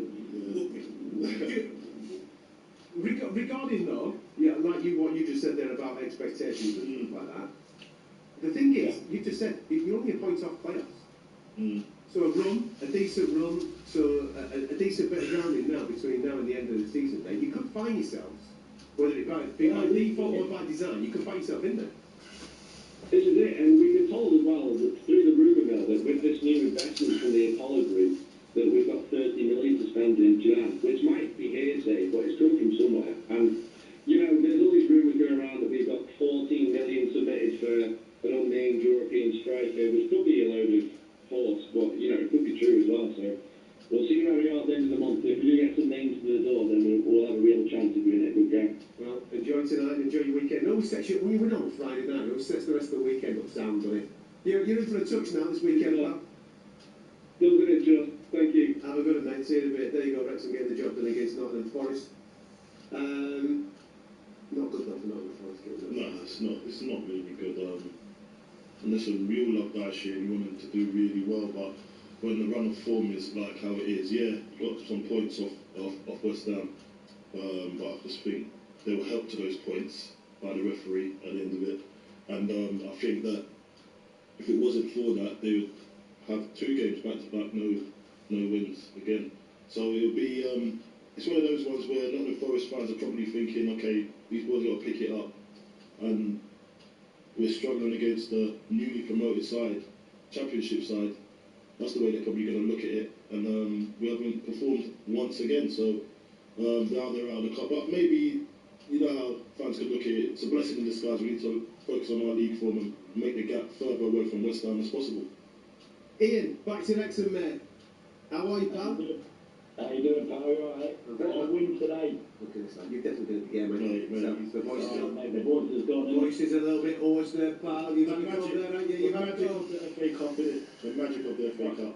Regarding though, yeah, like what you just said there about expectations and stuff like that. The thing is, you just said you only appoint off playoffs. So a decent run, so a decent bit of grounding now between now and the end of the season. There, you could find yourselves, whether it be by default or by design, you could find yourself in there. This is it, and we've been told as well that through the rumour mill that with this new investment from the Apollo Group, that we've got 30 million to spend in Jan, which might be hearsay, but it's come from somewhere. And, you know, there's all these rumours going around that we've got 14 million submitted for an unnamed European striker, which could be a load of horse, but, you know, it could be true as well. So we'll see where we are at the end of the month. If we do get some names to the door, then we'll have a real chance of doing it a good game. Well, enjoy tonight, enjoy your weekend. No sets you, we win on Friday night, no sets the rest of the weekend up sound, doesn't it? You're in for a touch now this weekend, pal. Still good, John. Thank you. Have a good one, mate. See you in a bit. There you go, Wrexham getting the job done against Nottingham Forest. Not good enough for Nottingham Forest. No, it's not really good. Unless a real love guy shit, you want him to do really well, but when the run of form is like how it is, yeah, you got some points off West Ham, but I just think they were helped to those points by the referee at the end of it, and I think that if it wasn't for that, they would have 2 games back to back, no wins again. So it'll be it's one of those ones where Nottingham Forest fans are probably thinking, okay, these boys got to pick it up, and we're struggling against the newly promoted side, Championship side. That's the way they're probably going to look at it, and we haven't performed once again. So now they're out of the cup, but maybe you know how fans could look at it. It's a blessing in disguise. We need to focus on our league form and make the gap further away from West Ham as possible. Ian, back to Wrexham, mate. How are you, pal? How you doing, pal? You alright? Got a win today. Look at this, man. You've definitely been at the game, mate. The voice has gone. Voice is a little bit hoarse there, pal. You've had a go there, haven't you? You've had a go. The FA Cup, innit? The magic of the FA Cup.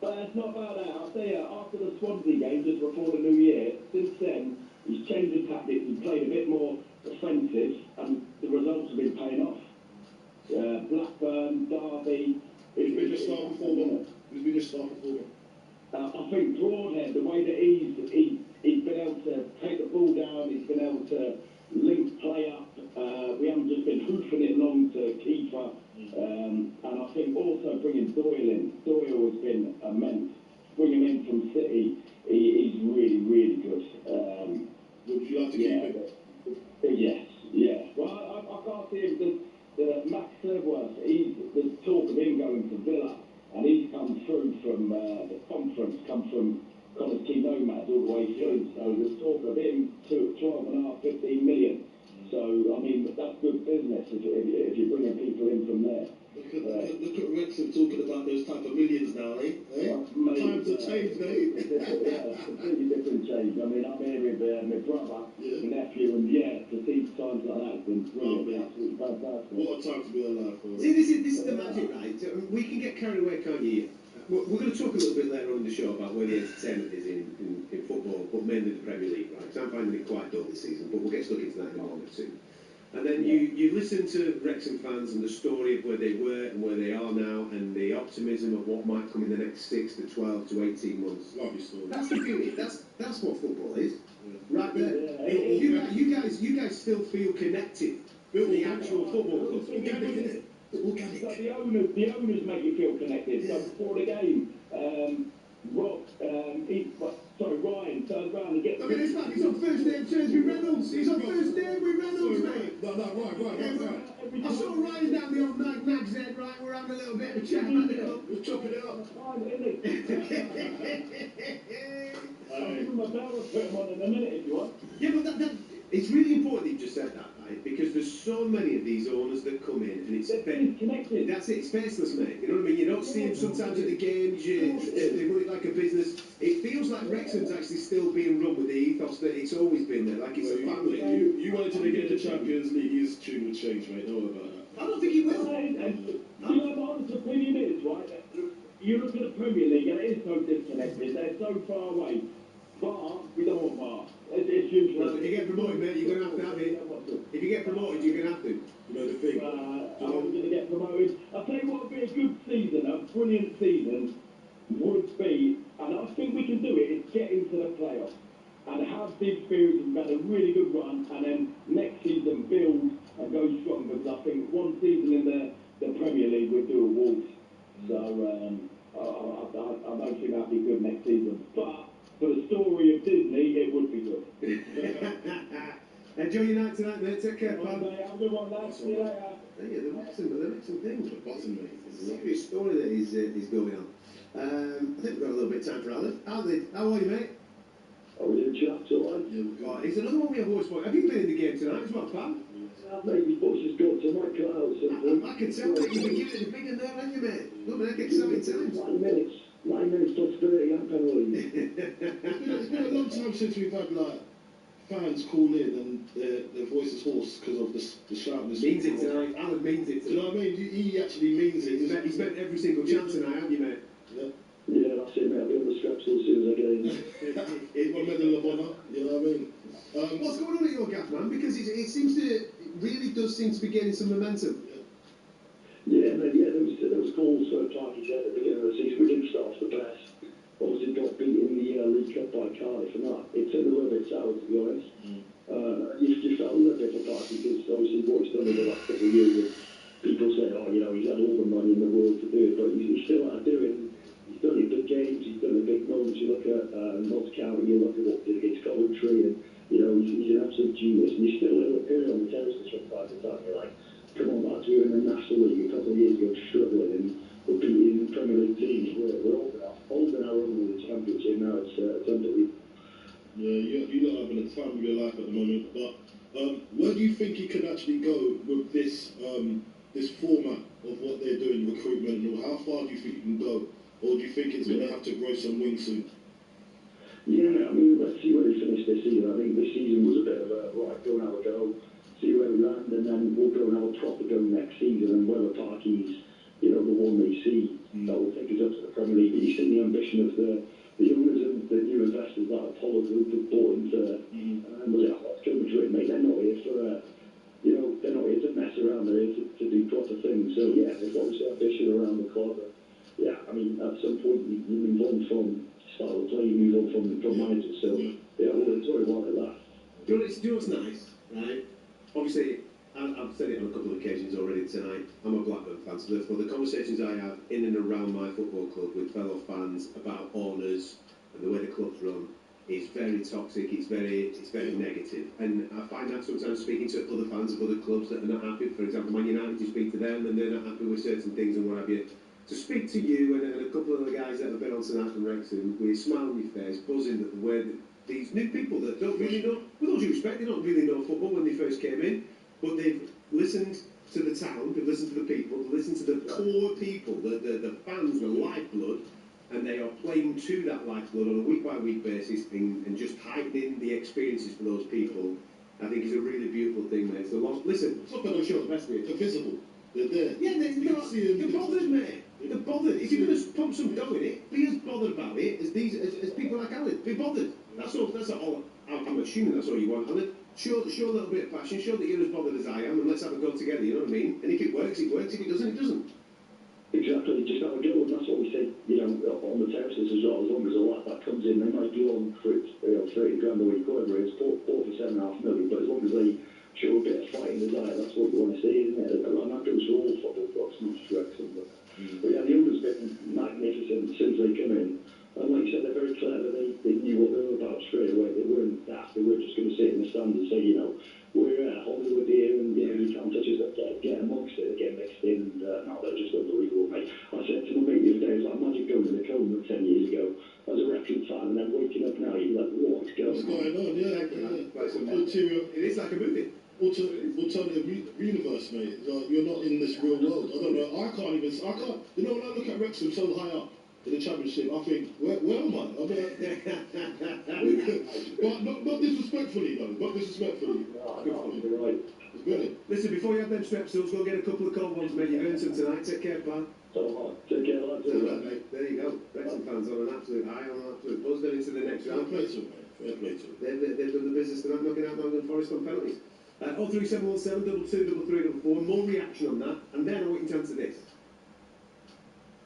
But it's not about that. I'll tell you, after the Swansea game, just before the new year, since then, he's changed his tactics and played a bit more offensive, and the results have been paying off. Blackburn, Derby. Who's been your star performer? I think Broadhead, the way that he's been able to take the ball down, he's been able to link play up. We haven't just been hoofing it long to Kiefer. And I think also bringing Doyle in. Doyle has been immense. Bringing him in from City, he's really, really good. Would you like to keep him? Yes, yeah. Well, I can't see him. The Max Serworth, there's talk of him going to Villa, and he's come through from the conference, come from Connolly Nomads all the way through. So there's talk of him to 12.5, 15 million. So, I mean, that's good business if you're bringing people in from there. Look at Wrexham talking about those type of millions now, eh? Times have changed, eh? Yeah, it's a completely different change. I mean, I'm here with my brother, my nephew, and to see times like that has been brilliant. Absolutely fantastic. What a time to be alive for. See, this is the magic, right? We can get carried away, can't you? We're going to talk a little bit later on in the show about where the entertainment is in football, but mainly the Premier League, right? Because I'm finding it quite dull this season, but we'll get stuck into that in a moment too. And then you listen to Wrexham fans and the story of where they were and where they are now, and the optimism of what might come in the next 6 to 12 to 18 months. Lovely story. That's the beauty. That's what football is, right there. You guys still feel connected to the actual football club. Organic, isn't it? Organic. So the owners make you feel connected. So before the game, Ryan turns around and gets. Look at this man, he's on first name terms with Reynolds. He's on first name with Reynolds, mate. No, right. I saw Ryan down the old Nag's Head, right? We're having a little bit of a chat about the club. We're chopping it up. I'll give him a bell and put him on in a minute if you want. Yeah, but It's really important you've just said that, right? Because there's so many of these owners that come in and it's connected. That's it, it's faceless, mate. You know what I mean? You don't see them sometimes at the games, they run it like a business. It feels like Wrexham's actually still being run with the ethos that it's always been there, like it's a family. You wait till they get to Champions League, his tune will change, mate. Don't worry about that. I don't think he will. You know, my honest opinion is, right, you look at the Premier League and it is so disconnected, they're so far away. But we don't want VAR. It's usually... Well, if you get promoted, mate, you're going to have it. If you get promoted, you're going to have to. You know the thing. I'm going to get promoted. I'll tell you what would be a good season, a brilliant season, would be, and I think we can do it, is get into the playoffs and have the experience and have a really good run, and then next season build and go strong, because I think one season in the Premier League would do a Wolves. So I don't think that'd be good next season. But for the story of Disney, it would be good. Enjoy your night tonight, mate. Take care, pal. Have a good one, lads. See you later. Yeah, they're mixing things. The bottom, mate. Serious story that he's going on. I think we've got a little bit of time for Alan. Alan, how are you, mate? Are we in chat, all right? Oh, it's another one we have always spoken. Have you been in the game tonight as well, pal? Maybe Bush has got to my clouds. I can tell that you've been giving it a big in there, haven't you, mate? Look, man, I get 7 times. 9 minutes. 9 minutes plus 30, I'm penalty. It's been a long time since we've had, like, fans call in and their voice is hoarse because of the shouting. Means it tonight. Alan means it tonight. Do you know what I mean? He actually means it. He's meant every single chance tonight, haven't you, mate? Yeah. Yeah, that's it, mate. I'll be on the scraps as soon as I get in. He's got a medal of honour, you know what I mean? What's going on at your gaff, man? Because it seems to, it really does seem to be gaining some momentum. Yeah, mate, there was calls for Clarky said at the beginning of the season. We didn't start off the best. Obviously got beat in the League Cup by Cardiff, and that it turned a little bit sour, to be honest. You felt a little bit for Clarky because obviously what he's done in the last couple of years, and people say, oh, you know, he's had all the money in the world to do it, but he's still out doing. He's done it in big games, he's done it in big moments. You look at Notts County, you look at what he did against Coventry, and you know he's an absolute genius, and he's still appearing on the terraces from time to time. You're like, come on, lads, we were in the National League a couple of years ago, struggling, and we're beating Premier League teams. We're holding our own with the Championship now. It's unbelievable. Yeah, you're not having a time of your life at the moment, but where do you think you can actually go with this this format of what they're doing, recruitment, and all? How far do you think you can go? Or do you think it's going to have to grow some wings soon? Yeah, I mean, let's see where they finish this season. I think this season was a bit of a, right, go and have a go, see where we land, and then we'll go and have a proper go next season, and whether Parky's, you know, the one they see that will take us up to the Premier League. But you see the ambition of the owners and the new investors that Apollo Group have bought into, was it Atletico Madrid, mate? They're not here for, you know, they're not here to mess around, they're here to do proper things. So, yeah, there's obviously ambition around the club. Yeah, I mean, at some point you move on from style of play, you move on from managers. So, yeah, we'll enjoy while it lasts. Do you know what's nice, right? Obviously, I've said it on a couple of occasions already tonight. I'm a Blackburn fan, so therefore the conversations I have in and around my football club with fellow fans about owners and the way the club's run is very toxic. It's very negative, and I find that sometimes speaking to other fans of other clubs that are not happy. For example, Man United, you speak to them and they're not happy with certain things and what have you. To speak to you and a couple of the guys that have been on tonight from Wrexham with a smile on your face, buzzing at the way that these new people that don't really know, with all due respect, they don't really know football when they first came in, but they've listened to the town, they've listened to the people, they've listened to the core people, the fans, the lifeblood, and they are playing to that lifeblood on a week-by-week basis and just heightening the experiences for those people. I think is a really beautiful thing, mate. So listen, it's not going to show the best of it. They're visible. They're there. Yeah, they're bothered, mate. They're bothered. If you're going to pump some dough in it, be as bothered about it as people like Alan. Be bothered. That's all. I'm assuming that's all you want, Alan. Show a little bit of passion. Show that you're as bothered as I am, and let's have a go together. You know what I mean? And if it works, it works. If it doesn't, it doesn't. Exactly, just have a go, and that's what we say, you know, on the terraces as well. As long as a lot that comes in, they might be on for it, 30 grand a week, whatever it is, bought for 7.5 million, but as long as they show a bit of fight and desire, that's what you want to see, isn't it? And that goes for all football clubs, not just Wrexham. But yeah, the owner's been magnificent since they come in. And like you said, they're very clever. They knew what they were about straight away. They weren't daft. They weren't just going to sit in the stand and say, you know, we're Hollywood here, and you know, you can't touch us. Get amongst it, get mixed in, and now they're just unbelievable, mate. I said to my mate the other day, it was like magic going to the Cone 10 years ago as a Wrexham fan, and then waking up now, you're like, what is going what's going on, yeah. Like some material. It is like a movie. Alternative universe, mate. Like, you're not in this real world. I don't know. I can't. You know, when I look at Wrexham so high up in the Championship, I think, where am I? I mean, but not disrespectfully, though. Not disrespectfully. You're right. It's brilliant. Listen, before you have them strepsils, go get a couple of cold ones, mate. You've earned some tonight. Take care, pal. Take care, lads. Mate. There you go. Wrexham fans on an absolute high, on an absolute buzz. They're into the next round. Fair play to them, mate. Fair play to them. They've done the business tonight, knocking out Nottingham Forest on penalties. 03717 22 33 44. More reaction on that, and then I want you to answer this.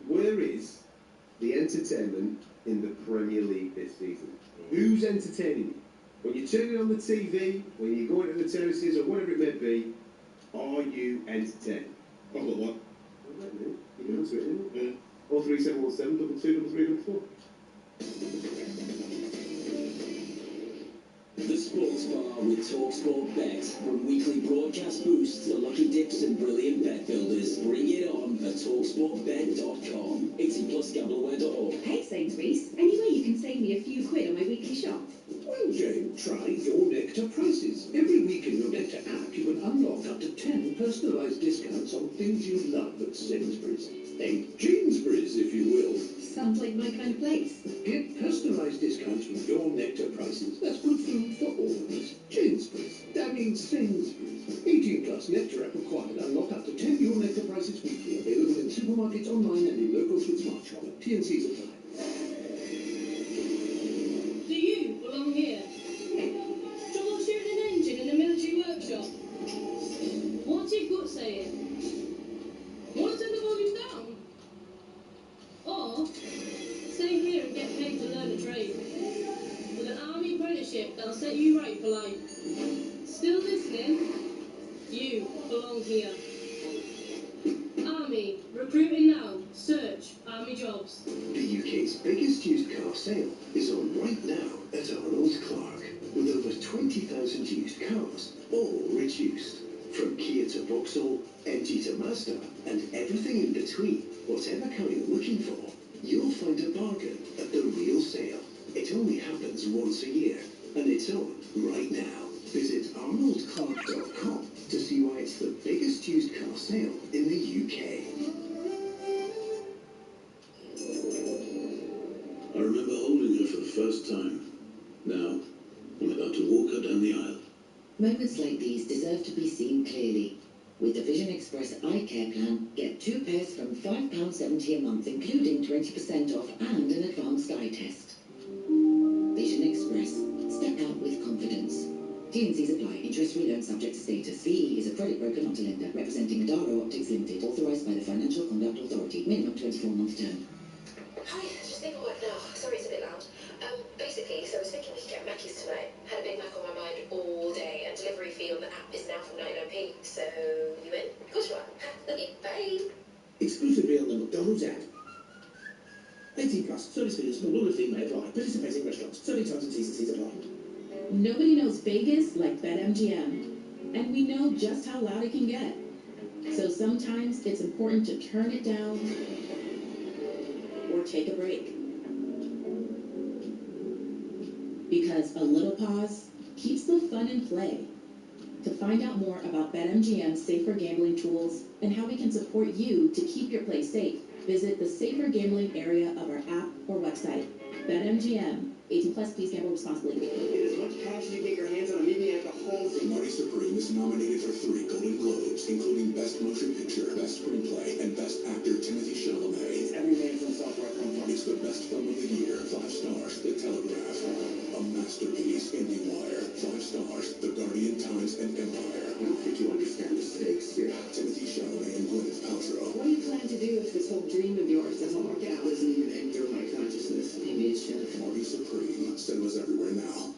Where is the entertainment in the Premier League this season? Who's entertaining you? When you're turning on the TV, when you're going to the terraces or whatever it may be, are you entertained? I've got one. You can answer it, didn't you? Yeah. 03717 22 33 44. The Sports Bar with talkSPORT Bet, from weekly broadcast boosts to lucky dips and brilliant bet builders. Bring it on at talksportbet.com. 18+gambleaware.org. Hey Sainsbury's, any way you can save me a few quid on my weekly shop? Well, Jane, try your Nectar prices. Every week in your Nectar app, you can unlock up to 10 personalised discounts on things you love at Sainsbury's. A Jamesbury's, if you will. Sounds like my kind of place. Get personalised discounts with your Nectar prices. That's good food for all of us. Jamesbury's. That means Sainsbury's. 18+ Nectar app required. Unlock up to 10 your Nectar prices weekly. Available in supermarkets, online and in locals with Smart Shop. T&Cs apply. Do you belong here? Troubleshooting an engine in a military workshop? What's your gut saying? Want to turn the volume down? Or stay here and get paid to learn a trade? With an army apprenticeship that'll set you right for life. Still listening? You belong here. Army, recruiting now. Search Army jobs. The UK's biggest used car sale is on right now at Arnold Clark, with over 20,000 used cars, all reduced. From Kia to Vauxhall, MG to Mazda, and everything in between. Whatever car you're looking for, you'll find a bargain at the real sale. It only happens once a year, and it's on right now. Visit arnoldclark.com to see why it's the biggest used car sale in the UK. I remember holding her for the first time. Now, I'm about to walk her down the aisle. Moments like these deserve to be seen clearly. With the Vision Express eye care plan, get 2 pairs from £5.70 a month, including 20% off and an advanced eye test. Vision Express. Step out with confidence. T&Cs apply. Interest-free loan subject to status. VE is a credit broker, not a lender. Representing Adaro Optics Limited. Authorised by the Financial Conduct Authority. Minimum 24-month term. Hi, just leaving work now. Sorry it's a bit loud. Basically, so I was thinking we could get Mackey's tonight. Had a Big Mac on my mind all day, and delivery fee on the app is now from 99p. So, you in? Of course you are. Okay, bye. Exclusively on the McDonald's app. 18+, service fees, small order fee may apply. Participating restaurants, 30 times and T&Cs apply. Nobody knows Vegas like BetMGM. And we know just how loud it can get. So sometimes it's important to turn it down or take a break. Because a little pause keeps the fun in play. To find out more about BetMGM's safer gambling tools and how we can support you to keep your play safe, visit the safer gambling area of our app or website. BetMGM. 18+, please gamble responsibly. Get as much cash as you get your hands on immediately at the whole thing. Marty Supreme is nominated for 3 Golden Globes, including Best Motion Picture, Best Screenplay, and Best Actor Timothy Chalamet. It's every man for himself where I come from. It's the best film of the year. 5 stars. The Telegraph. A masterpiece. IndieWire. 5 stars. The Guardian, Times, and Empire. I don't think you understand the stakes here. Timothy Chalamet and Gwyneth Paltrow. What do you plan to do if this whole dream of yours doesn't work out? It doesn't even enter my consciousness. Maybe it should. Marty Supreme. Cinemas everywhere now.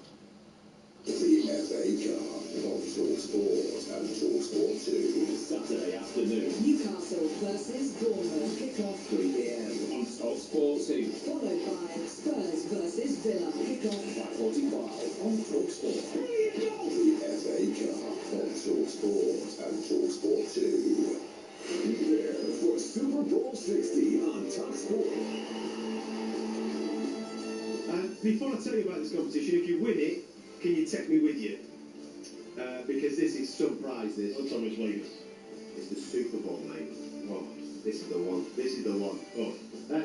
The FA Cup on talkSPORT and talkSPORT 2. Saturday afternoon. Newcastle versus Bournemouth. Kick-off 3 p.m. on talkSPORT 2. Followed by Spurs versus Villa. Kick-off 5:45 on talkSPORT. The FA Cup on talkSPORT and talkSPORT 2. Prepare for Super Bowl 60 on talkSPORT. Before I tell you about this competition, if you win it, can you take me with you? Because this is some prize, this. What time is Vegas? It's the Super Bowl, mate. Oh, this is the one. This is the one. Oh.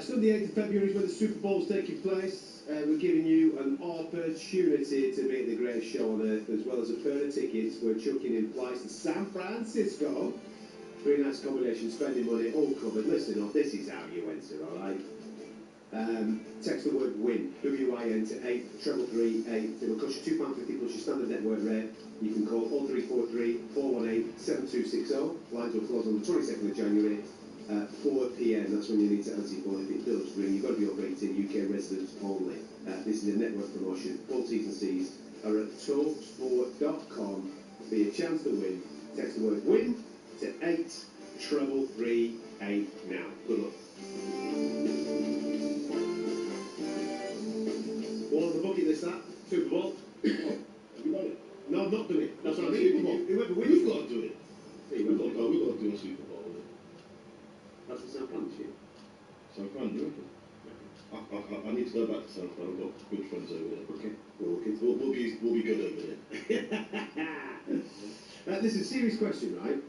Sunday, 8th of February is when the Super Bowl is taking place. We're giving you an opportunity to be at the greatest show on earth, as well as a pair of tickets. We're chucking in flights to San Francisco. 3 nights accommodation, spending money, all covered. Listen up, this is how you enter, alright? Text the word WIN, W-I-N, to 83338. It will cost you £2.50 plus your standard network rate. You can call 0343 418 7260. Lines will close on the 22nd of January at 4 p.m. That's when you need to answer your phone. If it does ring, you've got to be over 18, UK residents only. This is a network promotion. All T's and C's are at talksport.com for your chance to win. Text the word WIN to 83338 now. Good luck. One on the bucket list, that Super Bowl. Have you done it? No, I've not done it. That's what I mean. Super Bowl. Whoever wins, We've got to do it. Hey, We've got to do a Super Bowl. That's the San Fran shit. San Fran, do you reckon? I need to go back to San Fran. I've got good friends over there. Okay. We'll be good over there. This is a serious question, right?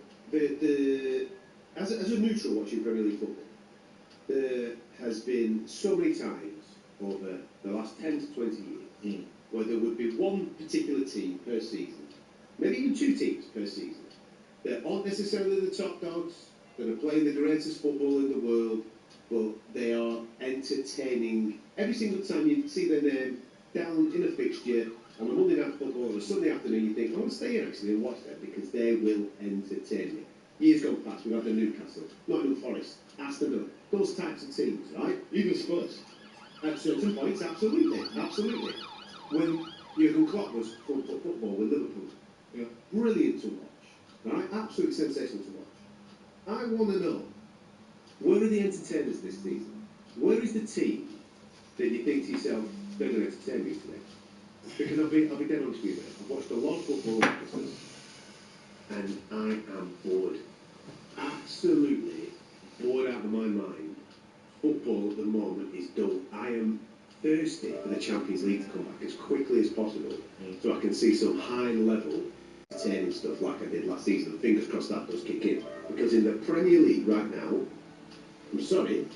As a neutral watching Premier League football, there has been so many times over the last 10 to 20 years where there would be one particular team per season, maybe even 2 teams per season, that aren't necessarily the top dogs, that are playing the greatest football in the world, but they are entertaining. Every single time you see their name down in a fixture on a Monday night football or a Sunday afternoon, you think, I want to stay here actually and watch them because they will entertain me. Years gone past, we've had the Newcastle, Nottingham Forest, Aston Villa, those types of teams, right? Even Spurs. At certain points, absolutely. When Jurgen Klopp was football with Liverpool, brilliant to watch, right? Absolutely sensational to watch. I want to know, where are the entertainers this season? Where is the team that you think to yourself, they're going to entertain me today? Because I'll be dead honest with you, mate. I've watched a lot of football over Christmas, and I am bored. Absolutely bored out of my mind. Football at the moment is dull. I am thirsty for the Champions League to come back as quickly as possible, so I can see some high-level entertaining stuff like I did last season. Fingers crossed that does kick in. Because in the Premier League right now, I'm sorry,